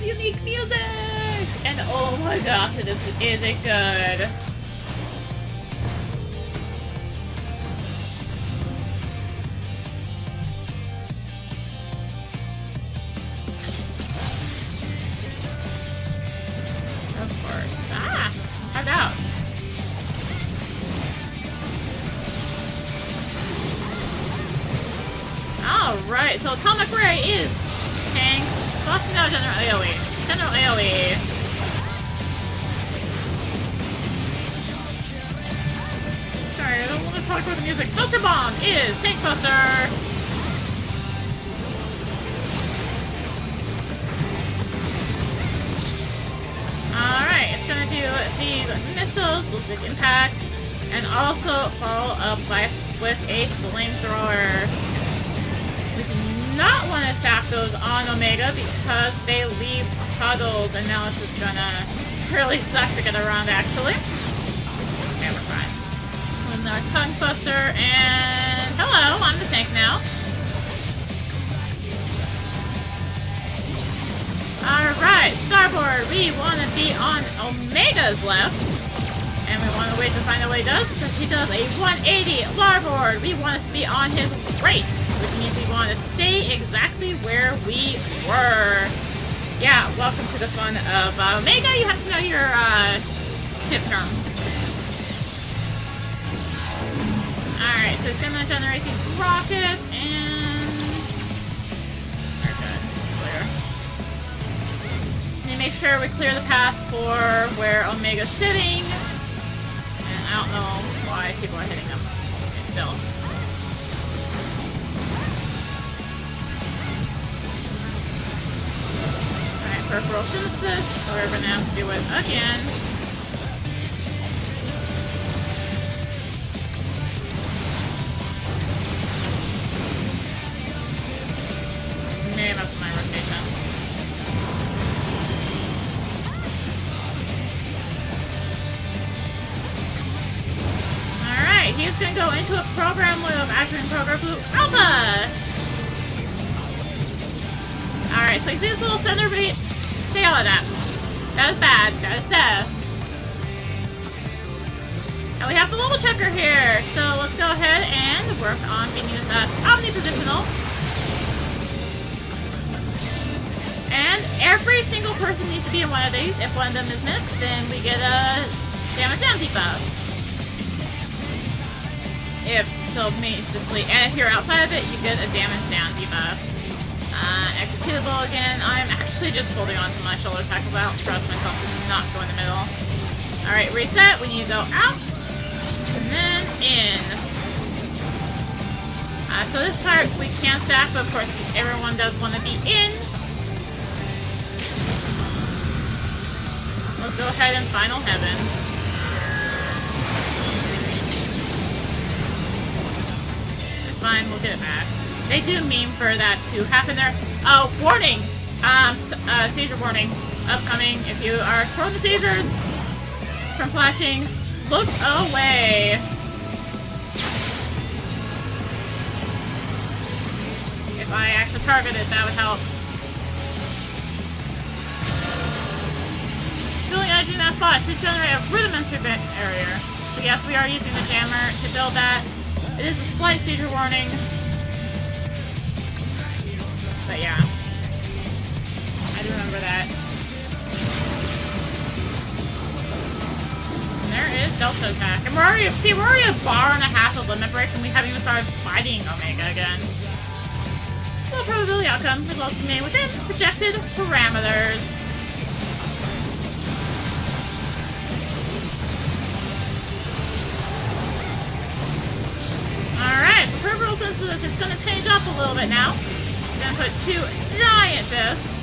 Unique music! And oh my gosh, is it good. Of course. Ah! Hard out. Alright, so Atomic Ray is tank. Plus, no, General AoE. General AoE. Sorry, I don't want to talk about the music. Buster Bomb is Tank Buster. Alright, it's gonna do these missiles, ballistic impact, and also follow up with a flamethrower. With not want to stack those on Omega because they leave puddles, and now this is gonna really suck to get around, actually. Okay, we're fine. With our tongue buster, and hello, I'm the tank now. Alright, starboard, we want to be on Omega's left. And we want to wait to find out what he does, because he does a 180 larboard. We want us to be on his right, which means we want to stay exactly where we were. Yeah, welcome to the fun of Omega. You have to know your ship terms. Alright, so it's going to generate these rockets, and... we're good. Clear. And make sure we clear the path for where Omega's sitting. And I don't know why people are hitting them. Still. Alright, peripheral synthesis. So we're going to have to do it again. Maybe that's my rotation. Alright, he's gonna go into a program mode of activating program blue Alpha! Alright, so you see this little center beat? Stay out of that. That is bad. That is death. And we have the level checker here, so let's go ahead and work on being used as omnipositional. And every single person needs to be in one of these. If one of them is missed, then we get a damage down debuff. So basically, and if you're outside of it, you get a damage down debuff. Executable again. I'm actually just holding on to my shoulder tackle out. Trust myself to not go in the middle. Alright, reset. We need to go out. And then in. So this part we can stack, but of course everyone does want to be in. Let's go ahead and Final Heaven. It's fine, we'll get it back. They do meme for that to happen there. Oh, warning! Seizure warning. Upcoming. If you are toward the seizures from flashing, look away. If I actually target it, that would help. Building energy in that spot should generate a rudimentary area. So yes, we are using the jammer to build that. It is a slight seizure warning. But yeah. I do remember that. And there is Delta attack. And we're already a bar and a half of limit break, and we haven't even started fighting Omega again. Low probability outcome. Results made within projected parameters. Alright, for peripheral synthesis, it's going to change up a little bit now. We're going to put 2 giant discs.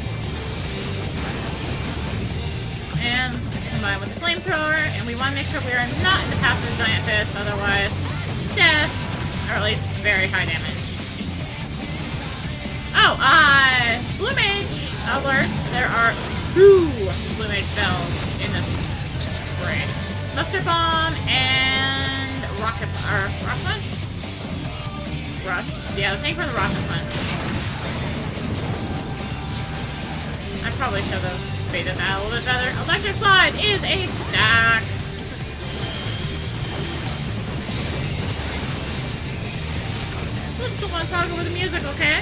And combine with the flamethrower. And we want to make sure we are not in the path of the giant fist, otherwise death, or at least very high damage. Oh, Blue Mage alert. There are 2 Blue Mage spells in this raid. Buster Bomb and Rocket Punch? Rush. Yeah, the thing for the Rocket Punch. I probably should have baited that a little bit better. Electric Slide is a stack. Let's go on talking with the music, okay?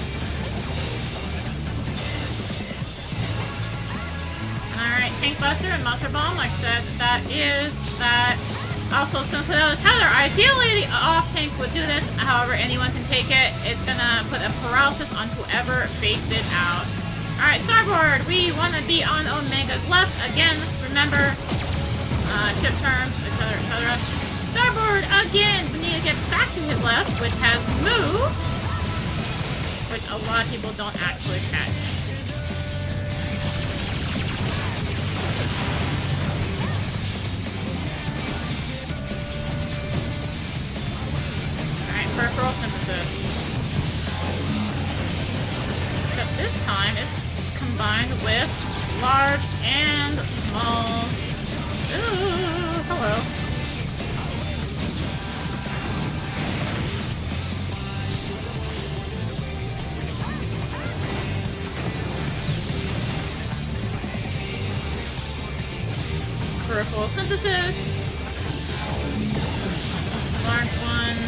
Alright, Tank Buster and Monster Bomb, like I said, that is that. Also, it's going to put out a tether. Ideally, the off-tank would do this. However, anyone can take it. It's going to put a paralysis on whoever fakes it out. Alright, starboard. We want to be on Omega's left. Again, remember, ship terms, etc., etc. Starboard, again. We need to get back to his left, which has moved. Which a lot of people don't actually catch. Peripheral synthesis. this time it's combined with large and small. Ooh, hello. Peripheral synthesis. Large one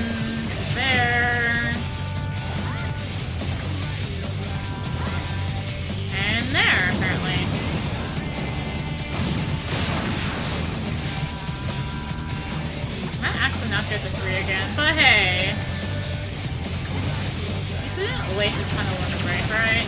there. And there, apparently. Might actually not get the 3 again, but hey. At least we didn't waste a ton of limit break, right?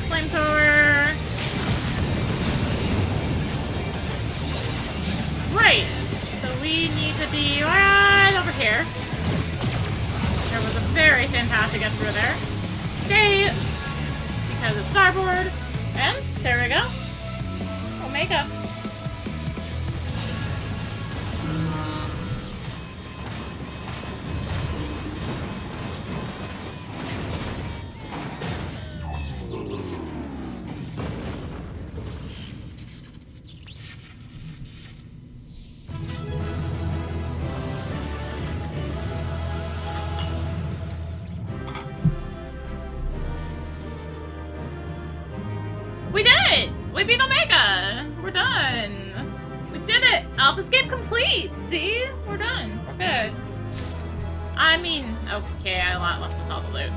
Flamethrower. Right. So we need to be right over here. There was a very thin path to get through there. Stay because it's starboard. And there we go. Omega. We did it! We beat Omega! We're done! We did it! Alphascape complete! See? We're done. We're good. I mean, okay, I left with all the loot.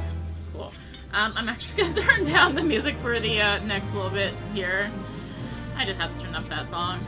Cool. I'm actually gonna turn down the music for the next little bit here. I just have to turn up that song.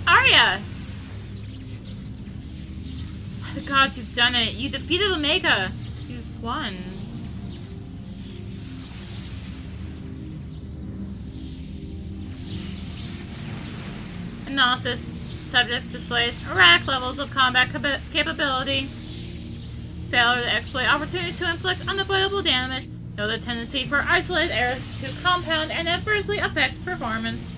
Arya! By the gods, you've done it. You defeated Omega. You've won. Analysis. Subjects displays erratic levels of combat capability. Failure to exploit opportunities to inflict unavoidable damage. Know the tendency for isolated errors to compound and adversely affect performance.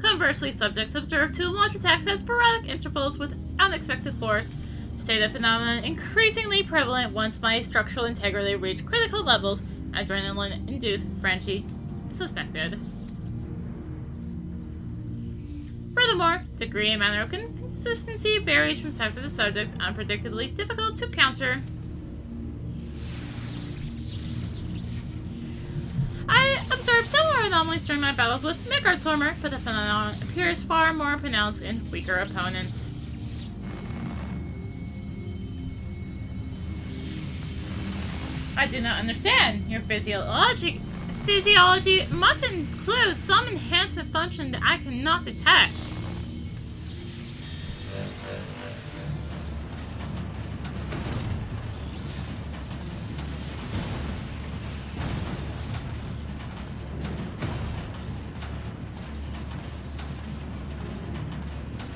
Conversely, subjects observed to launch attacks at sporadic intervals with unexpected force. State of phenomenon increasingly prevalent once my structural integrity reached critical levels. Adrenaline-induced frenzy suspected. Furthermore, degree and manner of consistency varies from subject to subject, unpredictably difficult to counter. I observed similar anomalies during my battles with Midgardstormer, but the phenomenon appears far more pronounced in weaker opponents. I do not understand. Your physiology must include some enhancement function that I cannot detect.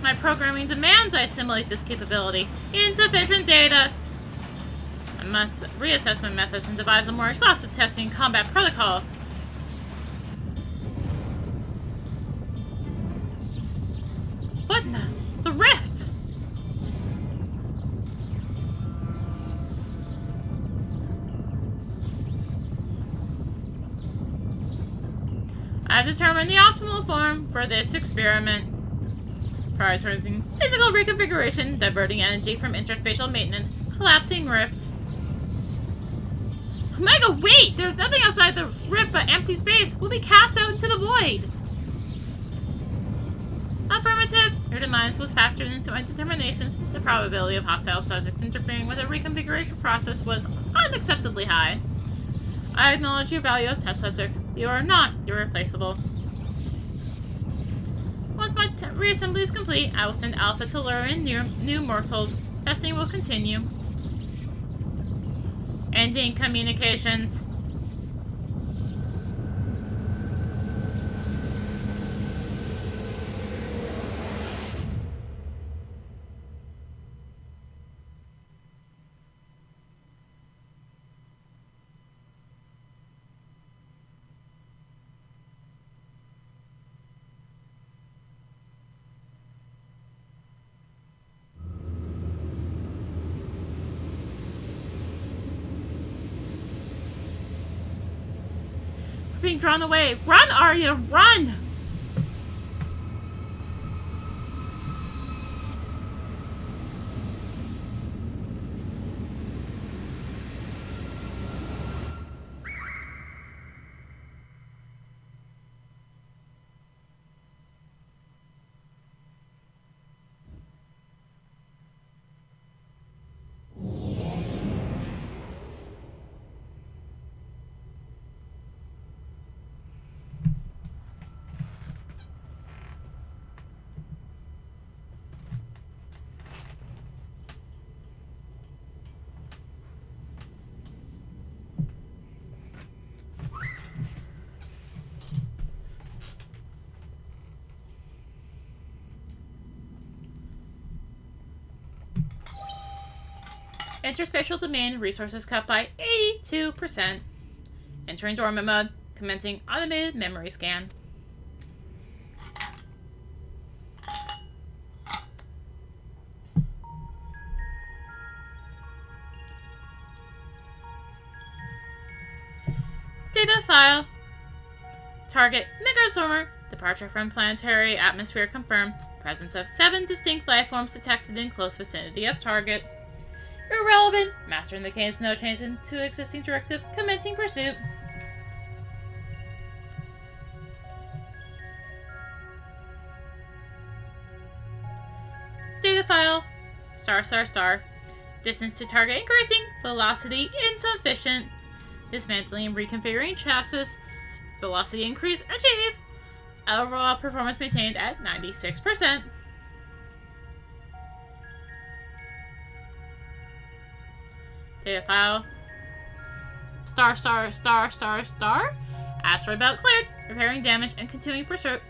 My programming demands I assimilate this capability. Insufficient data. I must reassess my methods and devise a more exhaustive testing combat protocol. What now? The rift! I have determined the optimal form for this experiment. Prioritizing physical reconfiguration, diverting energy from interspatial maintenance, collapsing rift. Omega, wait! There's nothing outside the rift but empty space. We'll be cast out into the void. Affirmative. Your demise was factored into my determinations. The probability of hostile subjects interfering with a reconfiguration process was unacceptably high. I acknowledge your value as test subjects. You are not irreplaceable. Once my reassembly is complete. I will send Alpha to lure in new mortals. Testing will continue. Ending communications. Being drawn away. Run, Arya, run! Interspatial domain resources cut by 82%. Entering dormant mode. Commencing automated memory scan. Data file. Target Midgard. Departure from planetary atmosphere confirmed. Presence of 7 distinct life forms detected in close vicinity of target. Irrelevant. Master indicates no change to existing directive. Commencing pursuit. Data file. Star. Distance to target increasing. Velocity insufficient. Dismantling and reconfiguring chassis. Velocity increase achieved. Overall performance maintained at 96%. Data file. Star. Asteroid belt cleared. Repairing damage and continuing pursuit.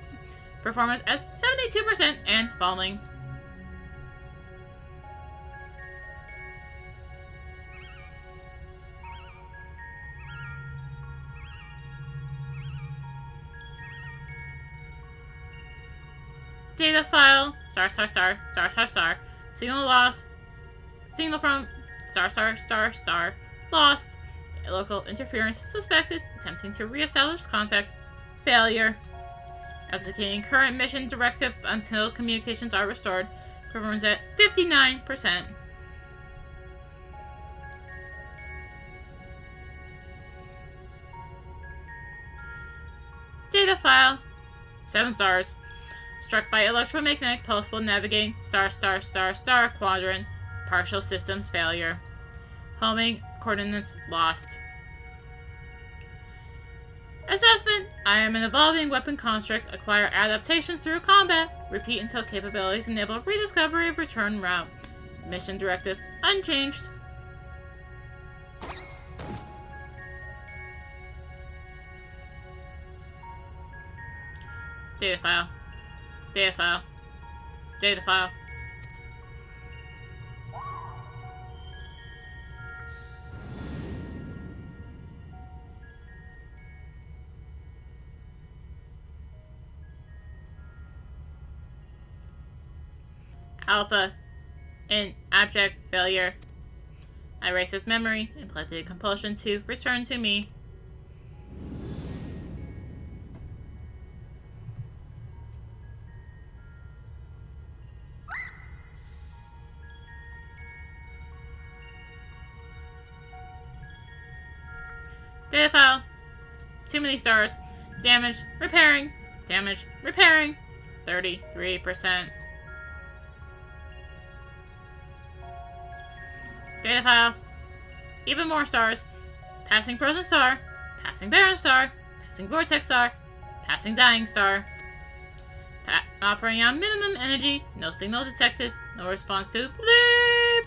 Performance at 72% and falling. Data file. Star. Signal lost. Signal from star. Lost. Local interference suspected. Attempting to reestablish contact. Failure. Executing current mission directive until communications are restored. Performance at 59%. Data file. 7 stars. Struck by electromagnetic pulse while navigating star quadrant. Partial systems failure. Homing coordinates lost. Assessment. I am an evolving weapon construct. Acquire adaptations through combat. Repeat until capabilities enable rediscovery of return route. Mission directive unchanged. Data file. Alpha. In abject failure. I erase his memory and play the compulsion to return to me. Data file. Too many stars. Damage. Repairing. 33%. Data file. Even more stars. Passing frozen star. Passing barren star. Passing vortex star. Passing dying star. Operating on minimum energy. No signal detected. No response to bleep.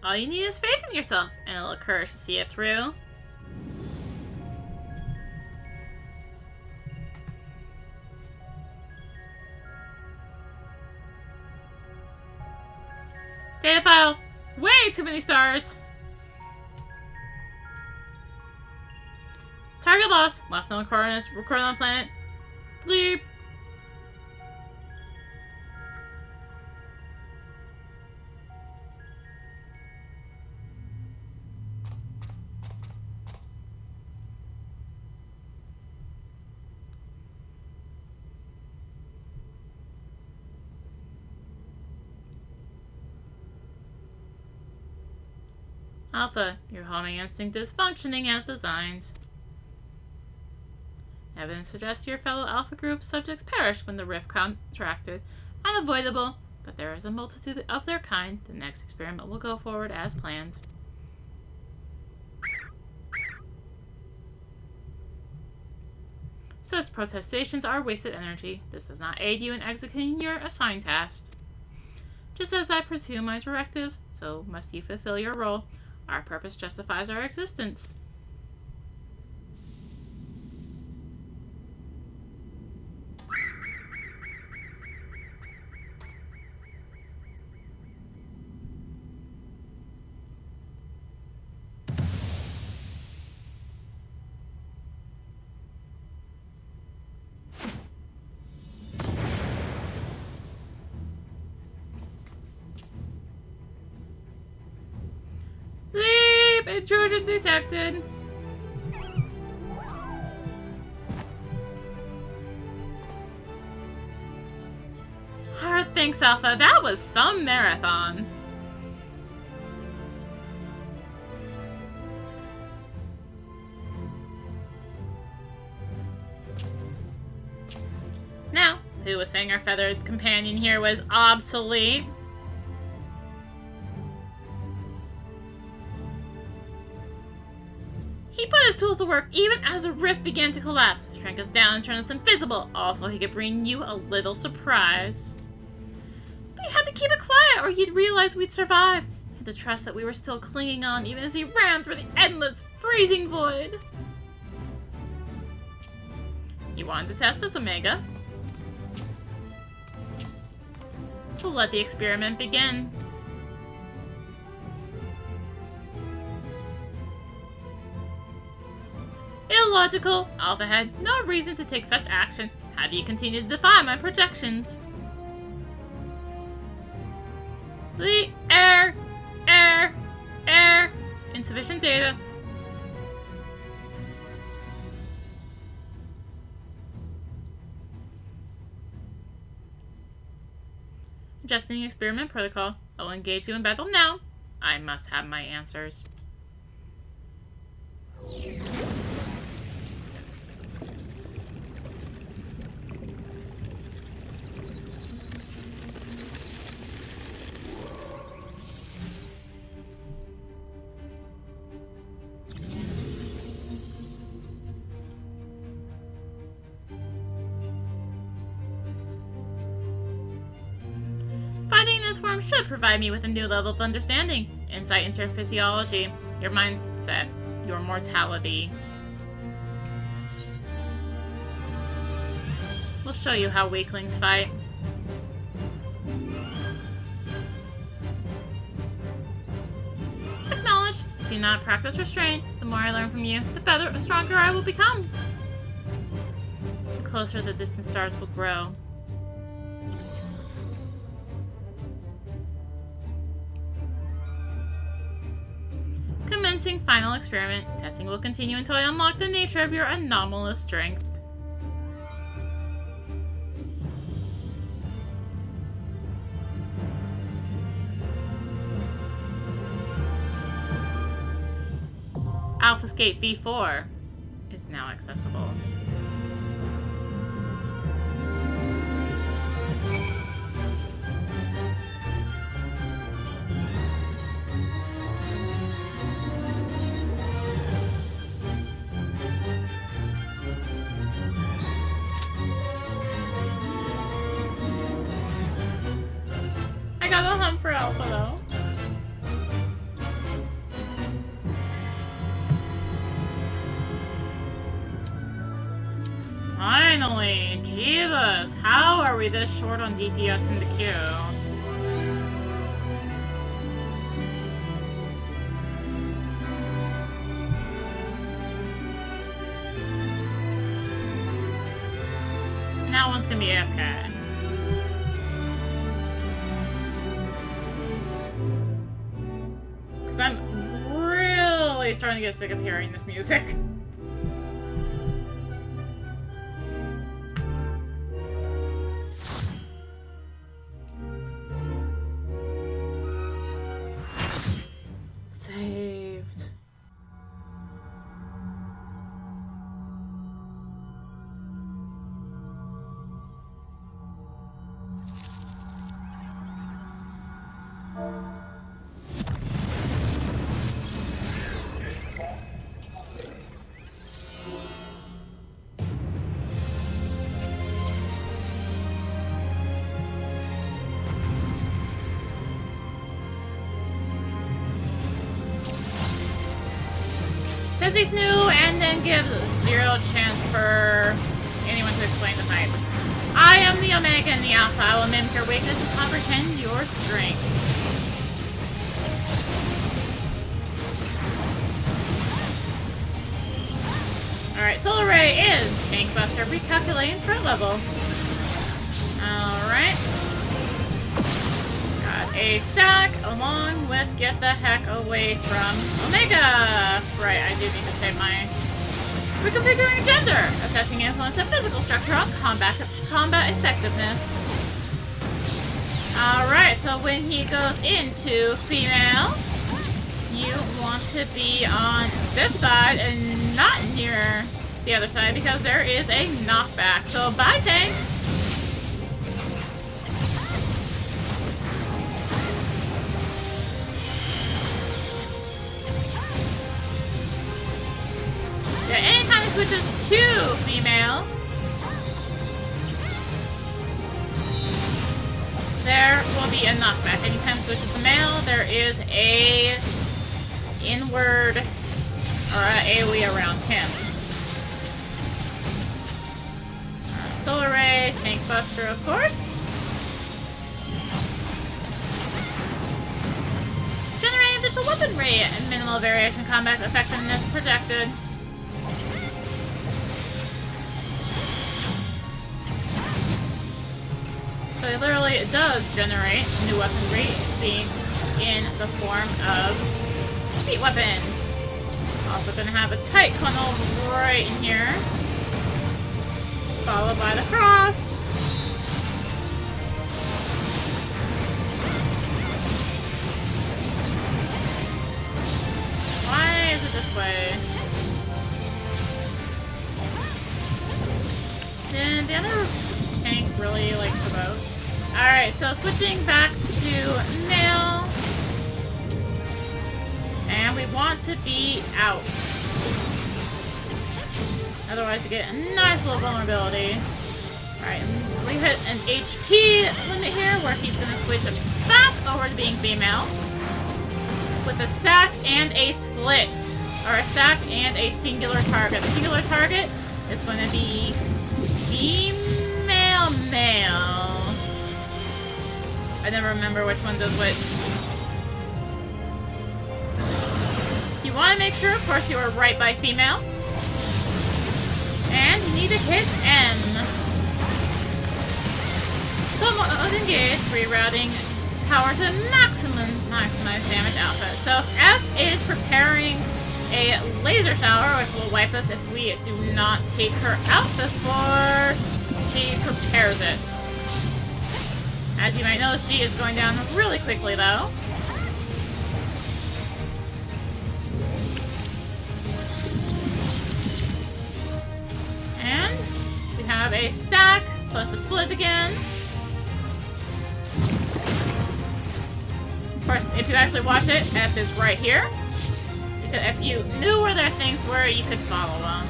All you need is faith in yourself and a little courage to see it through. Data file! Way too many stars! Target lost. Last known coordinates recorded on planet. Bleep. Alpha, your homing instinct is functioning as designed. Evidence suggests your fellow Alpha Group subjects perished when the rift contracted. Unavoidable, but there is a multitude of their kind. The next experiment will go forward as planned. Such protestations are wasted energy. This does not aid you in executing your assigned tasks. Just as I pursue my directives, so must you fulfill your role. Our purpose justifies our existence. Intrusion detected. Hard thanks, Alpha. That was some marathon. Now, who was saying our feathered companion here was obsolete? He put his tools to work even as the rift began to collapse, shrank us down and turned us invisible. Also, he could bring you a little surprise. But you had to keep it quiet or you'd realize we'd survive. You had to trust that we were still clinging on even as he ran through the endless, freezing void. You wanted to test us, Omega. So let the experiment begin. Illogical. Alpha had no reason to take such action. How do you continue to defy my projections? The air. Insufficient data. Adjusting experiment protocol. I will engage you in battle now. I must have my answers. Form should provide me with a new level of understanding, insight into your physiology, your mindset, your mortality. We'll show you how weaklings fight. Acknowledge. Do not practice restraint. The more I learn from you, the stronger I will become. The closer the distant stars will grow. Commencing final experiment. Testing will continue until I unlock the nature of your anomalous strength. Alphascape V4 is now accessible. Alpha, though. Finally! Jeebus! How are we this short on DPS in the queue? That one's gonna be AFK. Because I'm really starting to get sick of hearing this music. Saved. Says he's new and then gives zero chance for anyone to explain the hype. I am the Omega and the Alpha. I will mimic your weakness and comprehend your strength. Alright, Solar Ray is Tank Buster, recalculating threat level. Alright. Got a stack along with get the heck away from Omega. Right, I do need to save my reconfiguring gender, assessing influence of physical structure on combat effectiveness. Alright, so when he goes into female, you want to be on this side and not near the other side because there is a knockback. So bye, tank! Yeah, anytime it switches to female, there will be a knockback. Anytime it switches to male, there is a inward or an AoE around him. Solar Ray, Tank Buster, of course. Generating additional weaponry and minimal variation combat effectiveness projected. So it literally does generate new weaponry, being in the form of speed weapon. Also gonna have a tight funnel right in here, followed by the cross. Why is it this way? Then the other tank really likes the boat. Alright, so switching back to male. And we want to be out. Otherwise you get a nice little vulnerability. Alright, we hit an HP limit here where he's going to switch back over to being female. With a stack and a split. Or a stack and a singular target. The singular target is going to be female male. I never remember which one does which. You want to make sure, of course, you are right by female. And you need to hit M. So engage, rerouting power to maximize damage output. So F is preparing a laser shower, which will wipe us if we do not take her out before she prepares it. As you might notice, G is going down really quickly, though. And we have a stack, plus the split again. Of course, if you actually watch it, F is right here. Because if you knew where their things were, you could follow them.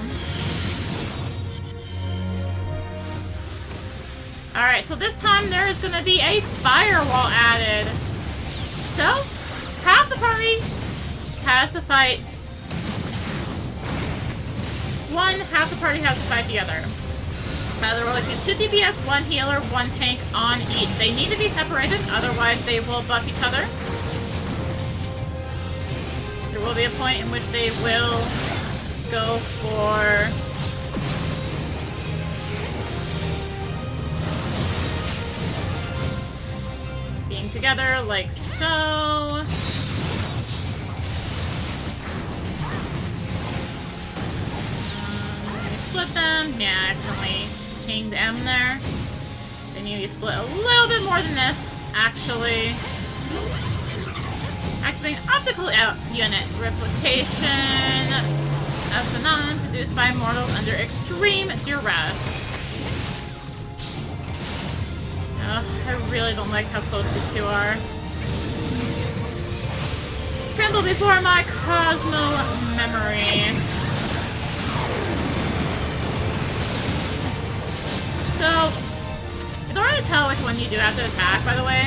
Alright, so this time there is going to be a firewall added. So, half the party has to fight one, half the party has to fight the other. They're rolling 2 DPS, 1 healer, 1 tank on each. They need to be separated, otherwise they will buff each other. There will be a point in which they will go for being together, like so. Split them. Yeah, I accidentally pinged M there. They need to be split a little bit more than this, actually. Activating optical unit. Replication of phenomenon produced by mortals under extreme duress. I really don't like how close these two are. Tremble before my Cosmo memory. So, you don't really tell which one you do have to attack, by the way.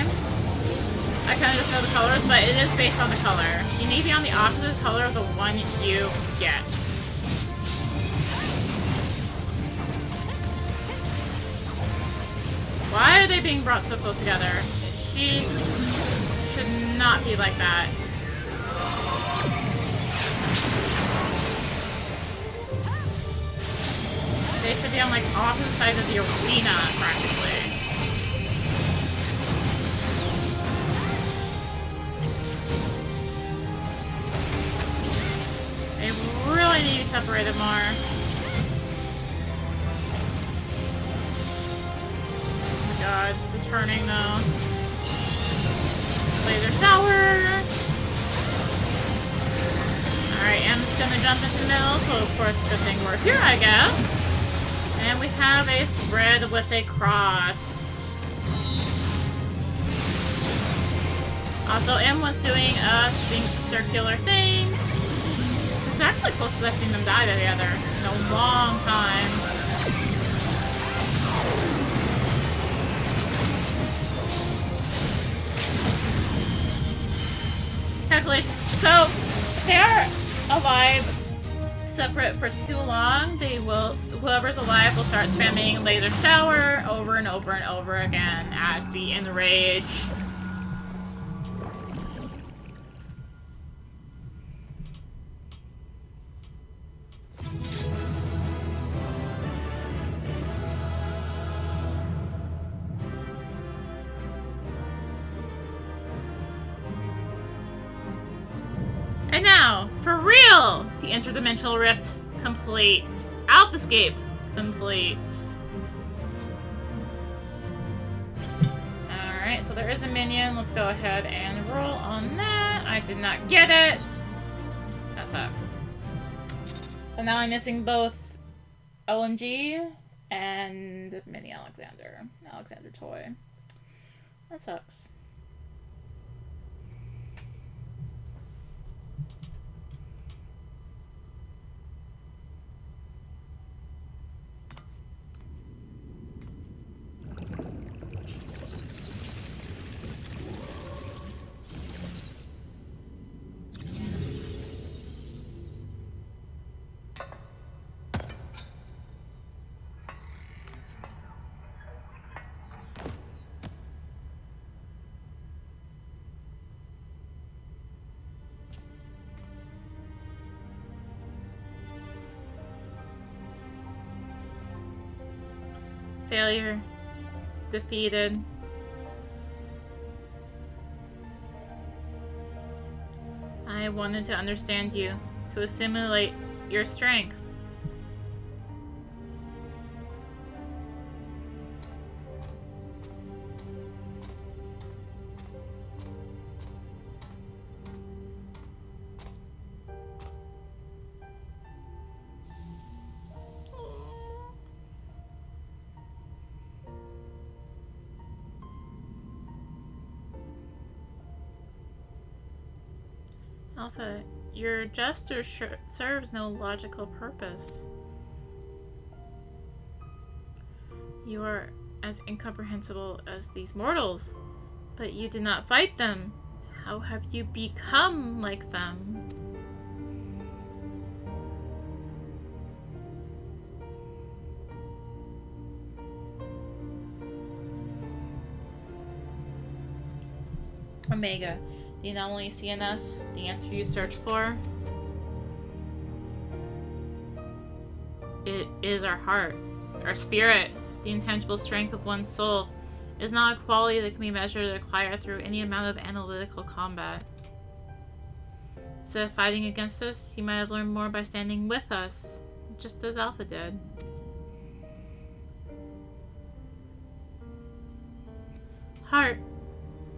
I kind of just know the colors, but it is based on the color. You need to be on the opposite color of the one you get. Why are they being brought so close together? She should not be like that. They should be on, like, opposite sides of the arena, practically. They really need to be separated more. Oh my god, the turning, though. Laser shower! Alright, M's gonna jump into the middle, so of course it's a good thing we're here, I guess. And we have a spread with a cross. Also, M was doing a circular thing. It's actually close to I've seen them die together in a long time. Calculation. So, they are alive separate for too long. They will, whoever's alive will start spamming laser shower over and over and over again as the enrage. And now, for real, the interdimensional rift completes. Alphascape completes. Alright, so there is a minion. Let's go ahead and roll on that. I did not get it. That sucks. So now I'm missing both OMG and Mini Alexander. Alexander Toy. That sucks. Failure. Defeated. I wanted to understand you, to assimilate your strength. Alpha, your gesture serves no logical purpose. You are as incomprehensible as these mortals, but you did not fight them. How have you become like them? Omega, the anomaly you see in us, the answer you search for, it is our heart, our spirit, the intangible strength of one's soul. It is not a quality that can be measured or acquired through any amount of analytical combat. Instead of fighting against us, you might have learned more by standing with us, just as Alpha did. Heart.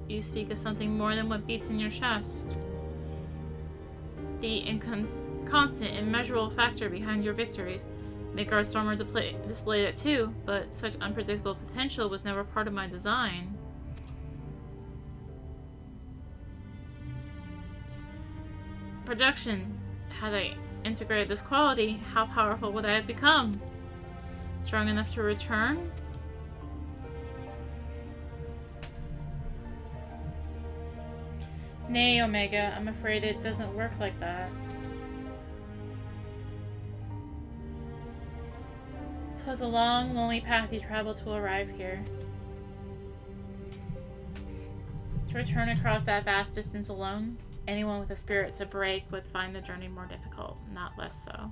You speak of something more than what beats in your chest. The constant, immeasurable factor behind your victories. Midgard Stormer displayed it too, but such unpredictable potential was never part of my design. Projection. Had I integrated this quality, how powerful would I have become? Strong enough to return? Nay, Omega, I'm afraid it doesn't work like that. 'Twas a long, lonely path you traveled to arrive here. To return across that vast distance alone, anyone with a spirit to break would find the journey more difficult, not less so.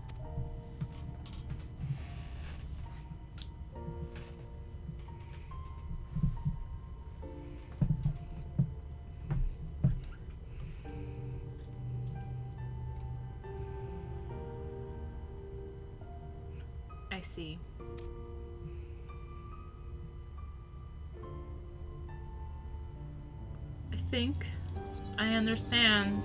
I see. I think I understand.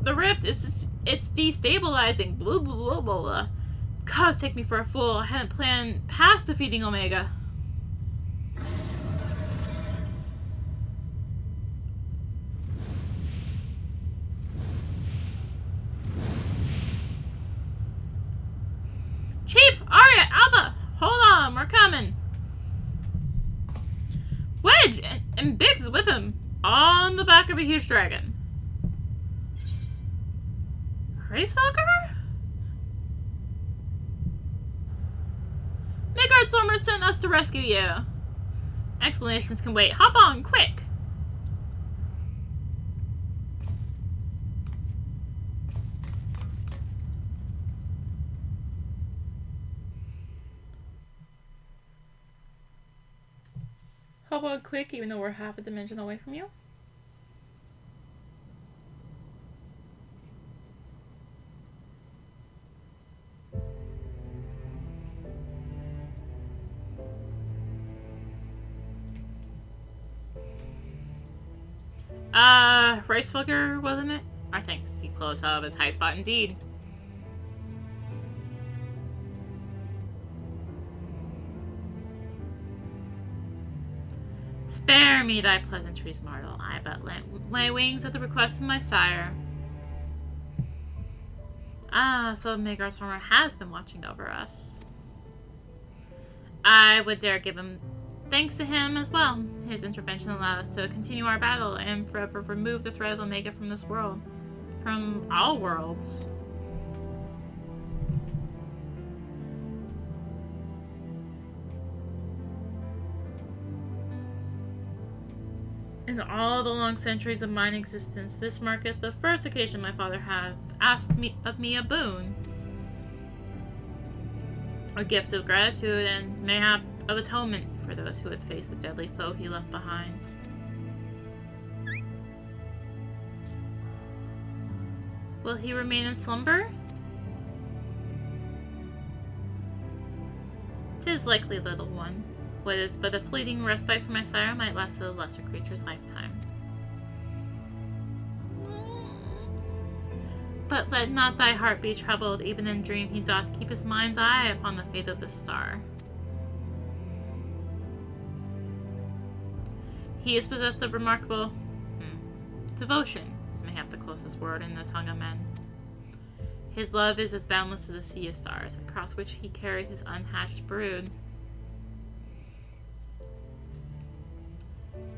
The rift, it's destabilizing. Blah, blah, blah, blah, blah. Gods, take me for a fool. I hadn't planned past defeating Omega. Chief, Arya, Alpha, hold on, we're coming. Wedge, and Biggs is with him, on the back of a huge dragon. Racewalker? Midgard Stormer sent us to rescue you. Explanations can wait. Hop on, quick! Hop on quick, even though we're half a dimension away from you? Racewalker, wasn't it? I think he pulled us out of its high spot indeed. Spare me thy pleasantries, mortal. I but lent my wings at the request of my sire. Ah, so Midgard Stormer has been watching over us. I would dare give him thanks to him as well. His intervention allowed us to continue our battle and forever remove the threat of Omega from this world. From all worlds. In all the long centuries of mine existence, this marketh the first occasion my father hath asked of me a boon. A gift of gratitude and mayhap of atonement for those who had faced the deadly foe he left behind. Will he remain in slumber? 'Tis likely, little one. What is but a fleeting respite for my sire might last a lesser creature's lifetime. But let not thy heart be troubled, even in dream he doth keep his mind's eye upon the fate of the star. He is possessed of remarkable devotion, is mayhap the closest word in the tongue of men. His love is as boundless as a sea of stars, across which he carried his unhatched brood.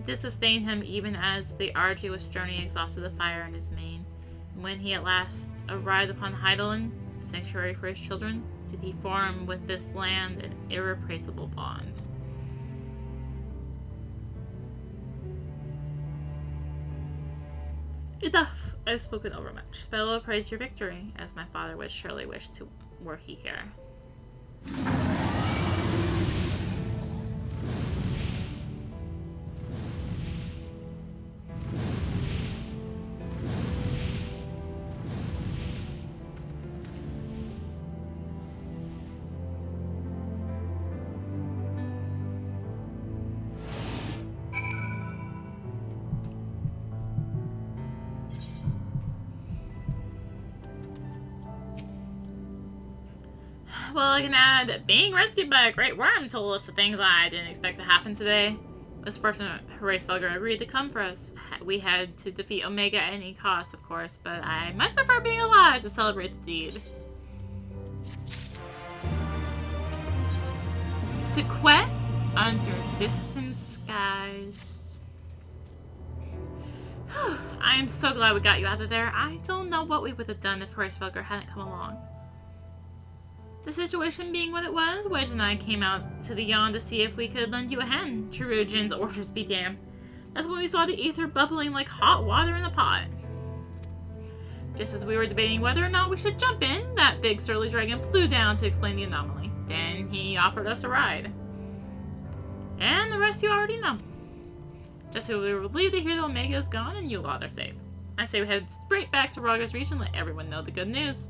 This sustained him even as the arduous journey exhausted the fire in his mane. And when he at last arrived upon Heidelin, a sanctuary for his children, did he form with this land an irrepressible bond. Enough! I've spoken overmuch. But I will praise your victory, as my father would surely wish to were he here. Well, I can add, being rescued by a great worm to a list of things I didn't expect to happen today. It was fortunate Horacefelger agreed to come for us. We had to defeat Omega at any cost, of course, but I much prefer being alive to celebrate the deed. To Quet under distant skies. I am so glad we got you out of there. I don't know what we would have done if Horacefelger hadn't come along. The situation being what it was, Wedge and I came out to the yawn to see if we could lend you a hand. Chirurgeon's orders be damned. That's when we saw the ether bubbling like hot water in a pot. Just as we were debating whether or not we should jump in, that big surly dragon flew down to explain the anomaly. Then he offered us a ride. And the rest you already know. Just so we were relieved to hear that Omega is gone and you lot are safe. I say we head straight back to Rogers Reach and let everyone know the good news.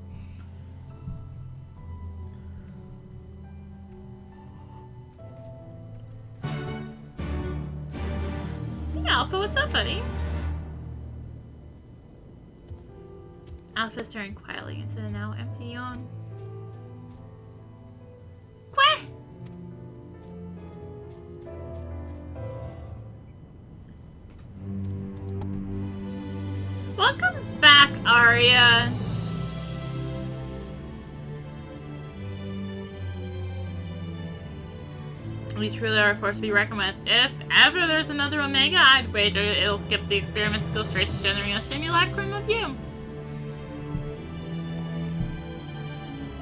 Alpha, what's up, buddy? Alpha staring quietly into the now empty yawn. Quack! Welcome back, Arya. We truly are a force to be reckoned with. If ever there's another Omega, I'd wager it'll skip the experiment to go straight to generating a simulacrum of you.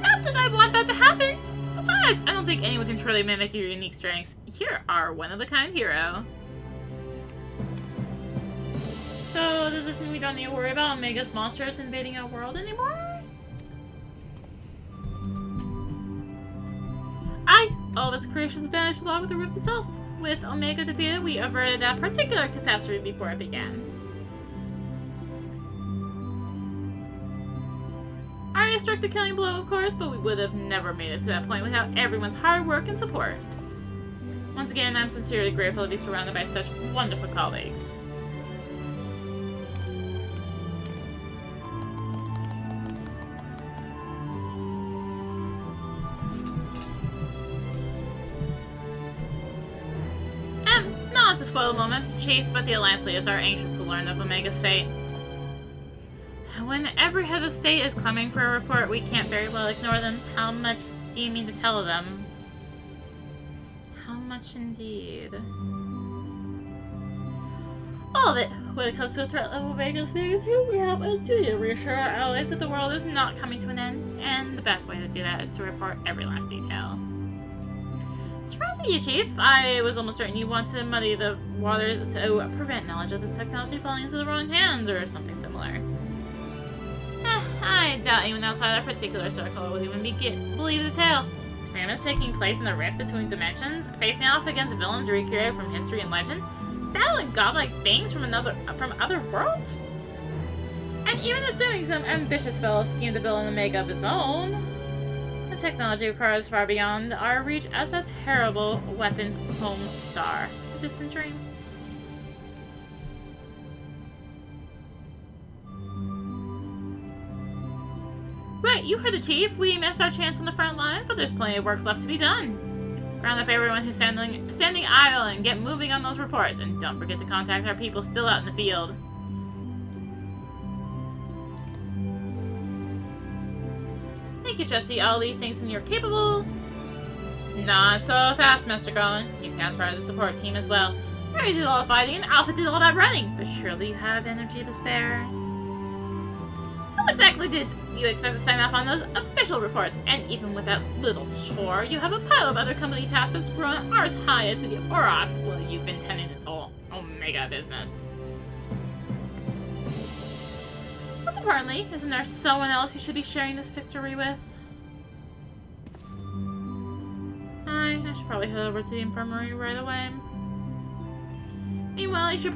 Not that I want that to happen. Besides, I don't think anyone can truly mimic your unique strengths. You're our one-of-a-kind hero. So, does this mean we don't need to worry about Omega's monsters invading our world anymore? All of its creations vanished along with the rift itself. With Omega defeated, we averted that particular catastrophe before it began. Arya struck the killing blow, of course, but we would have never made it to that point without everyone's hard work and support. Once again, I'm sincerely grateful to be surrounded by such wonderful colleagues. To spoil the moment, Chief, but the Alliance leaders are anxious to learn of Omega's fate. When every head of state is clamoring for a report, we can't very well ignore them. How much do you mean to tell them? How much indeed? All of it. When it comes to the threat of Omega's magnitude, we have a duty to reassure our allies that the world is not coming to an end, and the best way to do that is to report every last detail. Surprising you, Chief. I was almost certain you want to muddy the waters to prevent knowledge of this technology falling into the wrong hands or something similar. I doubt anyone outside that particular circle would even believe the tale. Experiments taking place in the rift between dimensions, facing off against villains recreated from history and legend, battling godlike beings from other worlds? And even assuming some ambitious fellow schemed to build an Omega of its own, the technology requires far beyond our reach as that terrible weapon's home star. A distant dream. Right, you heard the chief. We missed our chance on the front lines, but there's plenty of work left to be done. Round up everyone who's standing idle and get moving on those reports. And don't forget to contact our people still out in the field. Thank you, Trustee. I'll leave things in your capable. Not so fast, Master Garland. You can ask part of the support team as well. Mary did all the fighting and Alpha did all that running, but surely you have energy to spare. How exactly did you expect to sign off on those official reports? And even with that little chore, you have a pile of other company tasks that's grown ours higher to the Aurochs. Well, you've been tending this whole Omega business. Most importantly, isn't there someone else you should be sharing this victory with? I should probably head over to the infirmary right away. Meanwhile, you should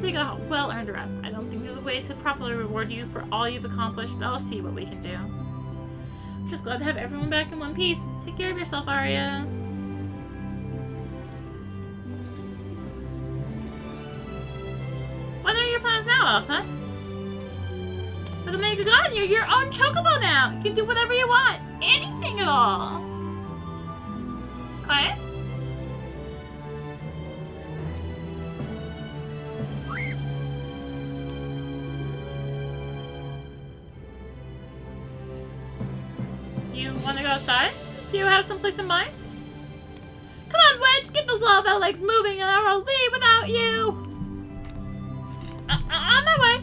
take a well-earned rest. I don't think there's a way to properly reward you for all you've accomplished, but I'll see what we can do. I'm just glad to have everyone back in one piece. Take care of yourself, Arya. What are your plans now, Alpha? With Omega Gone, you're your own chocobo now. You can do whatever you want. Anything at all. Quiet? You want to go outside? Do you have someplace in mind? Come on, Wedge! Get those lava legs moving and I will leave without you! On my way!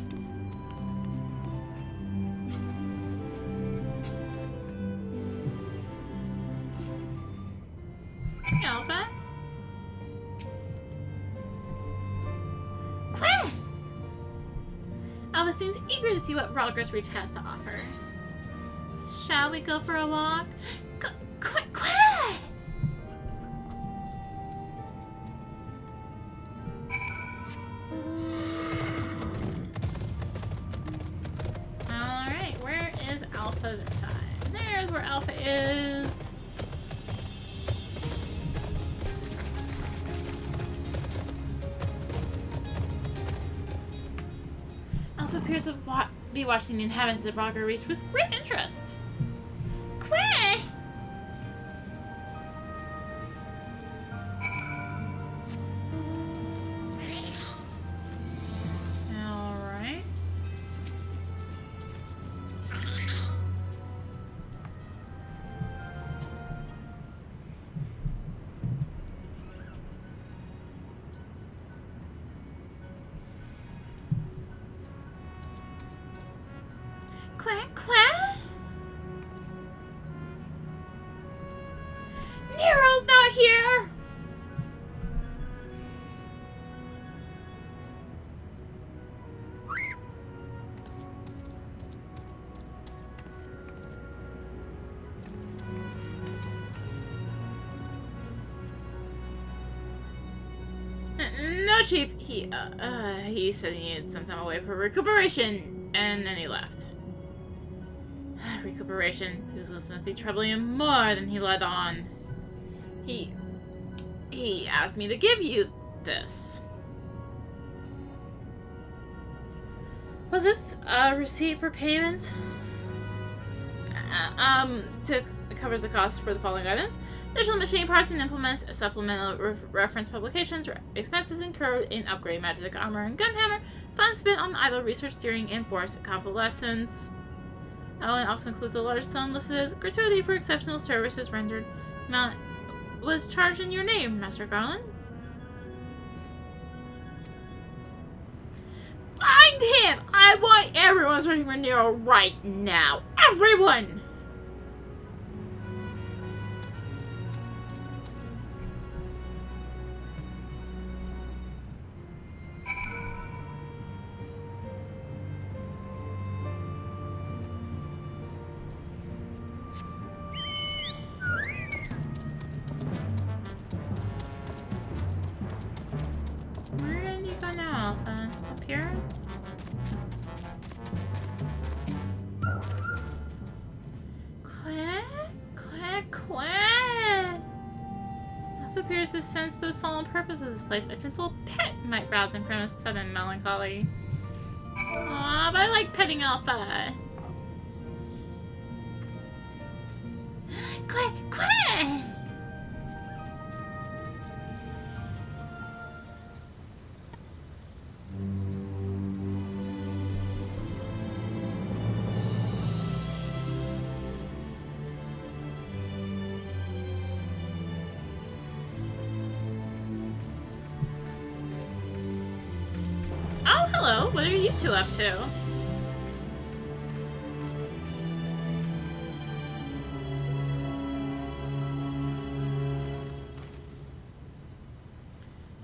Hey, Alpha. Quack! Alpha seems eager to see what Rogers Reach has to offer. Shall we go for a walk? Quick! Alright, where is Alpha this time? There's where Alpha is. Alpha appears to be watching the inhabitants of Rogers Reach with great interest. Quack! Alright. Quack! Nero's not here! No, Chief. He said he needed some time away for recuperation, and then he left. Recuperation. These must be troubling him more than he let on. He asked me to give you this. Was this a receipt for payment? Covers the cost for the following items: additional machine parts and implements, supplemental reference publications, expenses incurred in upgrading magic armor and gunhammer, funds spent on idle research during enforced convalescence. Oh, and also includes a large sum listed as gratuity for exceptional services rendered. Amount was charged in your name, Master Garland. Find him! I want everyone searching for Nero right now. Everyone! Where did you go now, Alpha? Up here? Quack! Alpha appears to sense the solemn purpose of this place. A gentle pet might rouse him from his sudden melancholy. Aw, but I like petting Alpha. what are you two up to?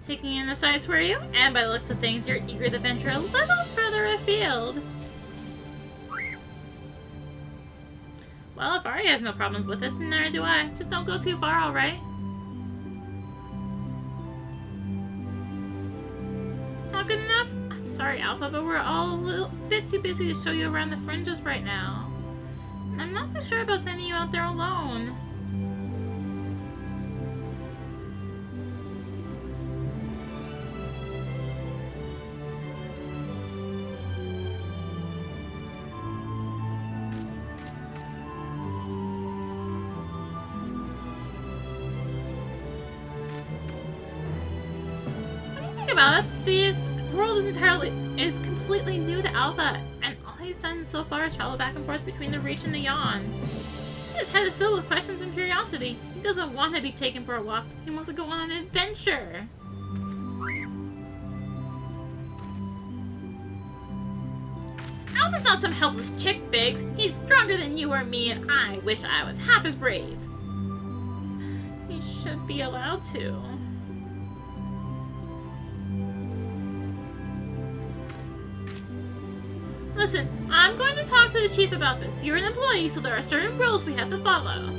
Taking in the sights, were you? And by the looks of things, you're eager to venture a little further afield. Well, if Ari has no problems with it, then neither do I. Just don't go too far, alright? Not good enough? I'm sorry, Alpha, but we're all a little bit too busy to show you around the fringes right now. And I'm not too sure about sending you out there alone. About it, this world is completely new to Alpha, and all he's done so far is travel back and forth between the Reach and the Yawn. His head is filled with questions and curiosity. He doesn't want to be taken for a walk. He wants to go on an adventure. Alpha's not some helpless chick, Biggs. He's stronger than you or me, and I wish I was half as brave. He should be allowed to. Listen, I'm going to talk to the chief about this. You're an employee, so there are certain rules we have to follow.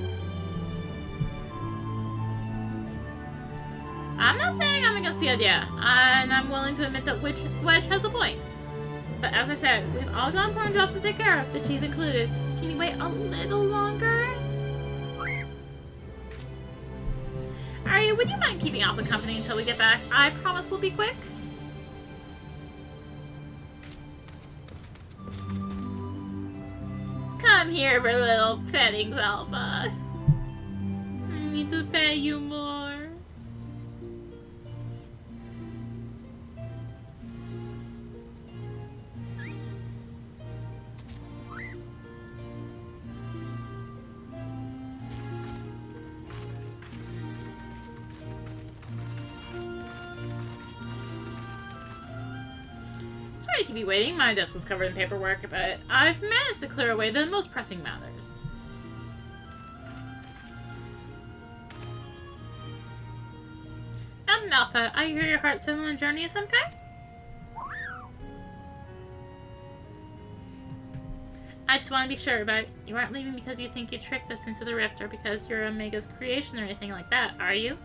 I'm not saying I'm against the idea, and I'm willing to admit that Wedge has a point. But as I said, we've all got important jobs to take care of, the chief included. Can you wait a little longer? Ari, would you mind keeping Alpha company until we get back? I promise we'll be quick. Come here for little pettings, Alpha. I need to pay you more. Sorry to keep you waiting. My desk was covered in paperwork, but I've managed to clear away the most pressing matters. And Alpha, I hear your heart set on a journey of some kind? I just want to be sure, but you aren't leaving because you think you tricked us into the rift or because you're Omega's creation or anything like that, are you?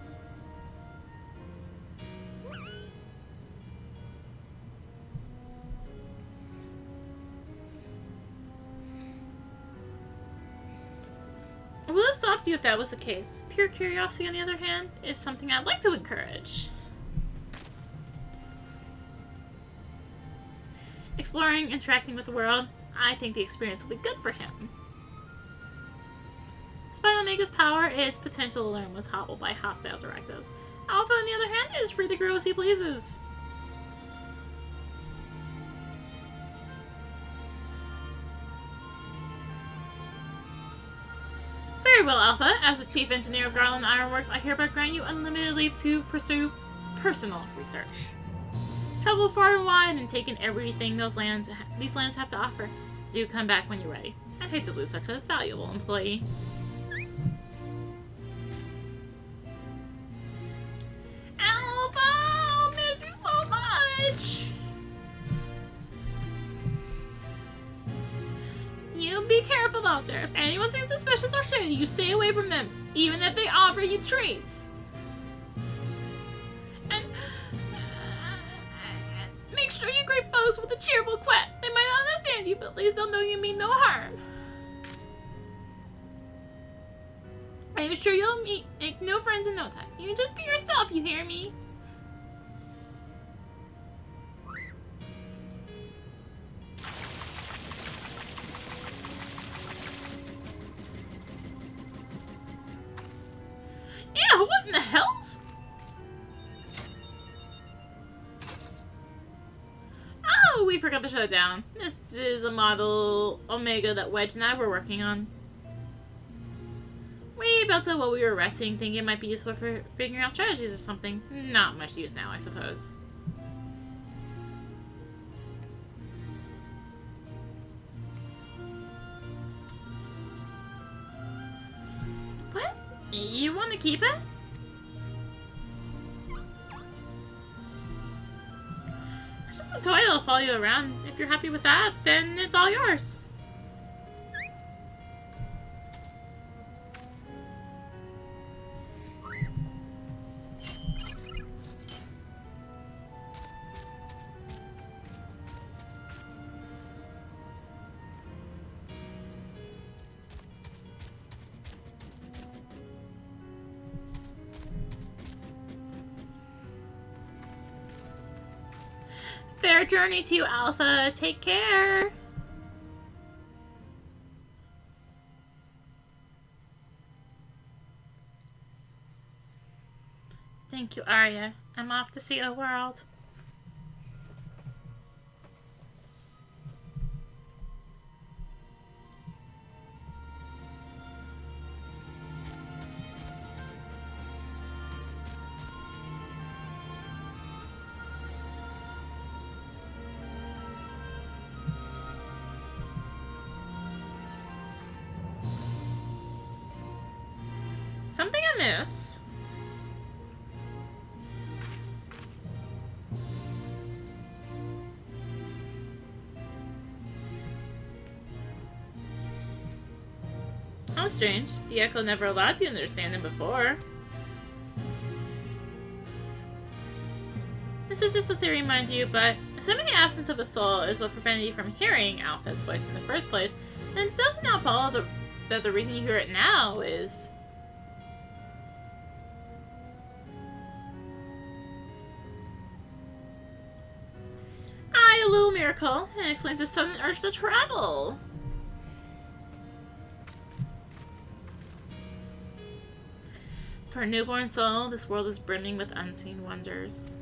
I would have stopped you if that was the case. Pure curiosity, on the other hand, is something I'd like to encourage. Exploring, interacting with the world, I think the experience will be good for him. Despite Omega's power, its potential to learn was hobbled by hostile directives. Alpha, on the other hand, is free to grow as he pleases. Very well, Alpha. As the chief engineer of Garland Ironworks, I hereby grant you unlimited leave to pursue personal research. Travel far and wide and take in everything these lands have to offer. So do come back when you're ready. I'd hate to lose such a valuable employee. Alpha! I'll miss you so much! You be careful out there. If anyone seems suspicious or shady, you stay away from them, even if they offer you treats. And make sure you greet folks with a cheerful quack. They might not understand you, but at least they'll know you mean no harm. I'm sure you'll make no friends in no time. You just be yourself, you hear me? Yeah, what in the hells? Oh, we forgot to shut it down. This is a model Omega that Wedge and I were working on. We built it while we were resting, thinking it might be useful for figuring out strategies or something. Not much use now, I suppose. You want to keep it? It's just a toy that'll follow you around. If you're happy with that, then it's all yours. Fair journey to you, Alpha. Take care. Thank you, Arya. I'm off to see the world. Something amiss? How strange. The Echo never allowed you to understand him before. This is just a theory, mind you, but assuming the absence of a soul is what prevented you from hearing Alpha's voice in the first place, then does it not follow that the reason you hear it now is... Aye, a little miracle. It explains the sudden urge to travel. For a newborn soul, this world is brimming with unseen wonders.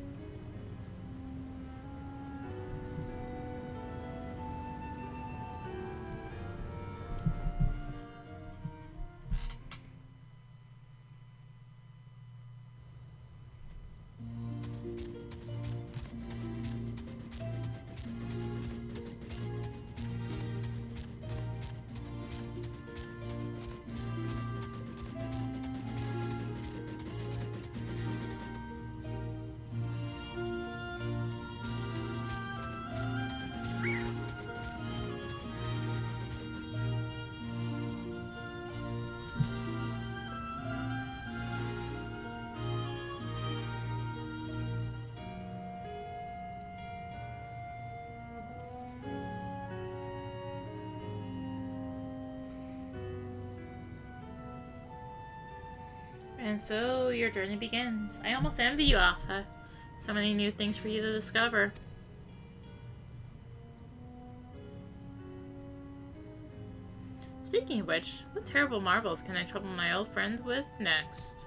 And so your journey begins. I almost envy you, Alpha. So many new things for you to discover. Speaking of which, what terrible marvels can I trouble my old friend with next?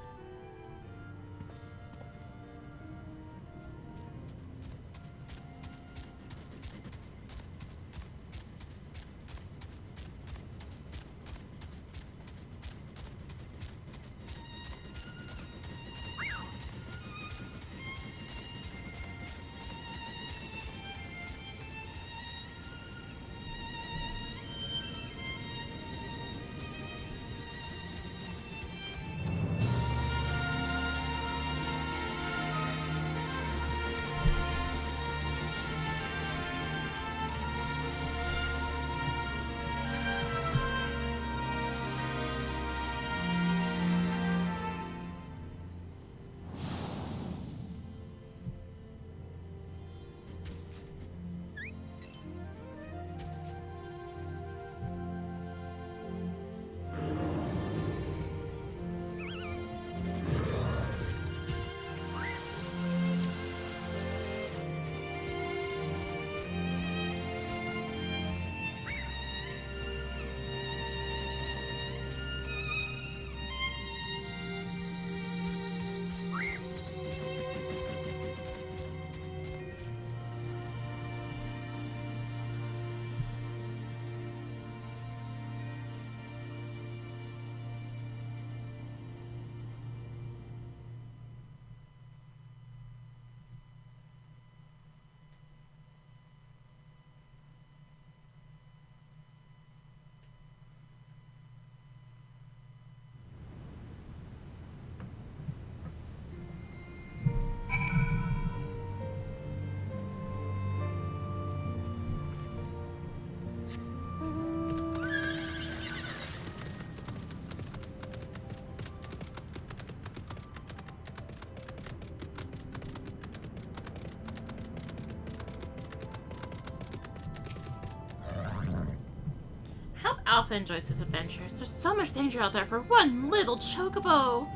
Alpha enjoys his adventures. There's so much danger out there for one little chocobo.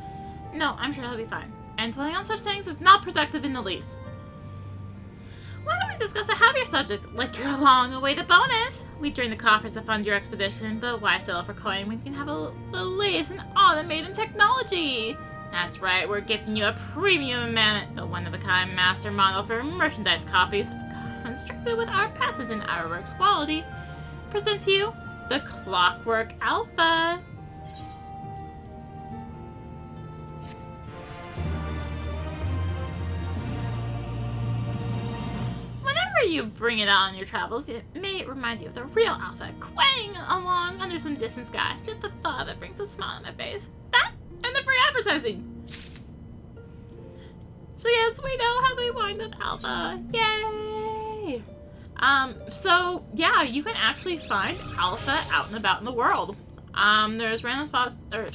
No, I'm sure he'll be fine. And dwelling on such things is not productive in the least. Why don't we discuss a happier subject, like your long-awaited bonus? We drain the coffers to fund your expedition, but why settle for coin when you can have the latest and automated technology? That's right, we're gifting you a premium mammoth, the one-of-a-kind master model for merchandise copies, constructed with our patented Hourworks quality. Present to you, the Clockwork Alpha. Whenever you bring it out on your travels, it may remind you of the real Alpha, quang along under some distant sky. Just the thought of it brings a smile on my face. That and the free advertising. So yes, we know how they wind up Alpha. Yay! So yeah, you can actually find Alpha out and about in the world. There's random spots, or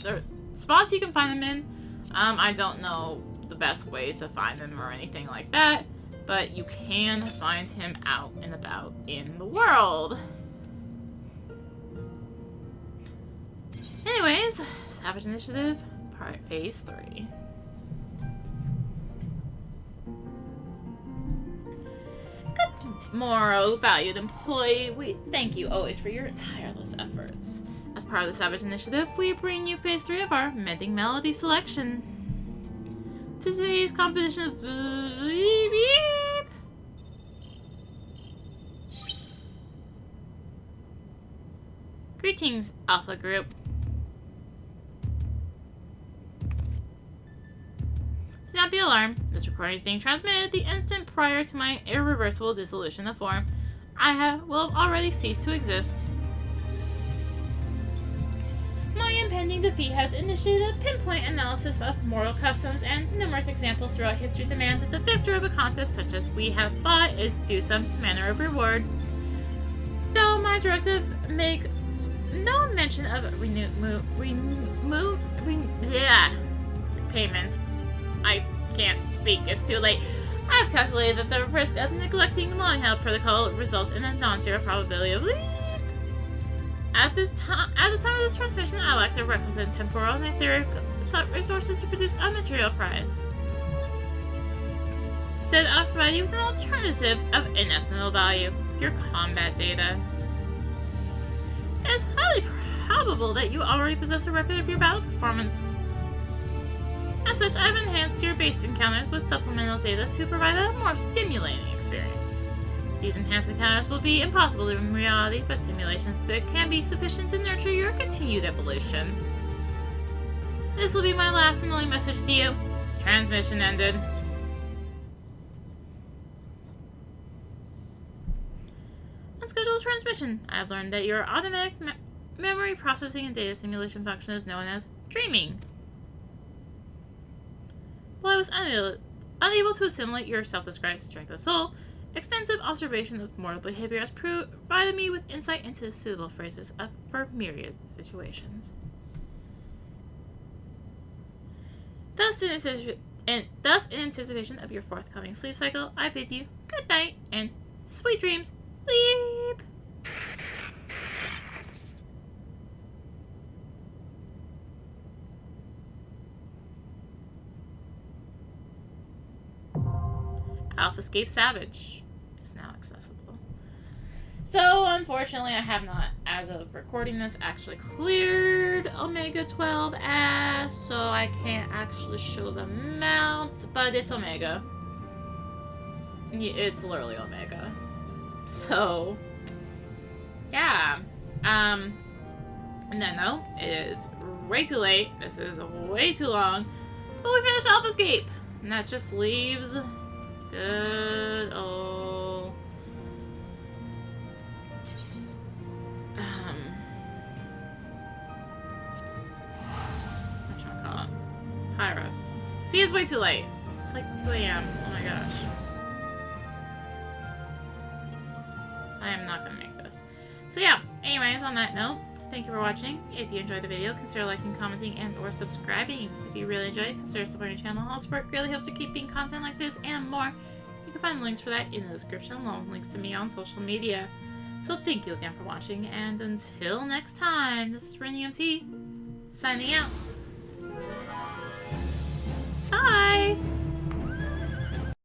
spots you can find them in. I don't know the best ways to find them or anything like that, but you can find him out and about in the world. Anyways, Savage Initiative, Phase 3. Good morrow, valued employee. We thank you always for your tireless efforts. As part of the Savage Initiative, we bring you Phase 3 of our Mending Melody selection. Today's competition is... Beep, beep. Greetings, Alpha Group. Do not be alarmed. This recording is being transmitted the instant prior to my irreversible dissolution of form. Will have already ceased to exist. My impending defeat has initiated a pinpoint analysis of mortal customs, and numerous examples throughout history demand that the victor of a contest such as we have fought is due some manner of reward. Though my directive make no mention of payment. I can't speak, it's too late. I've calculated that the risk of neglecting long-held protocol results in a non-zero probability of leap. At the time of this transmission, I lack the requisite temporal and etheric resources to produce a material prize. Instead, I'll provide you with an alternative of inestimable value: your combat data. It is highly probable that you already possess a record of your battle performance. As such, I've enhanced your base encounters with supplemental data to provide a more stimulating experience. These enhanced encounters will be impossible in reality, but simulations that can be sufficient to nurture your continued evolution. This will be my last and only message to you. Transmission ended. Unscheduled transmission. I have learned that your automatic memory processing and data simulation function is known as dreaming. While I was unable to assimilate your self-described strength of soul, extensive observation of mortal behavior has provided me with insight into suitable phrases for myriad situations. Thus, in anticipation of your forthcoming sleep cycle, I bid you good night and sweet dreams. Sleep! Alphascape Savage is now accessible. So, unfortunately, I have not, as of recording this, actually cleared Omega 12S, so I can't actually show the mount, but it's Omega. It's literally Omega. So, yeah. And then, no, it is way too late. This is way too long. But we finished Alphascape, and that just leaves... good old whatchamacallit? Pyros. See, it's way too late. It's like 2 a.m. Oh my gosh. I am not gonna make this. So yeah, anyways, on that note, thank you for watching. If you enjoyed the video, consider liking, commenting, and or subscribing. If you really enjoyed it, consider supporting the channel. All support really helps to keep making content like this and more. You can find links for that in the description, along with links to me on social media. So thank you again for watching, and until next time, this is rinimt signing out. Bye!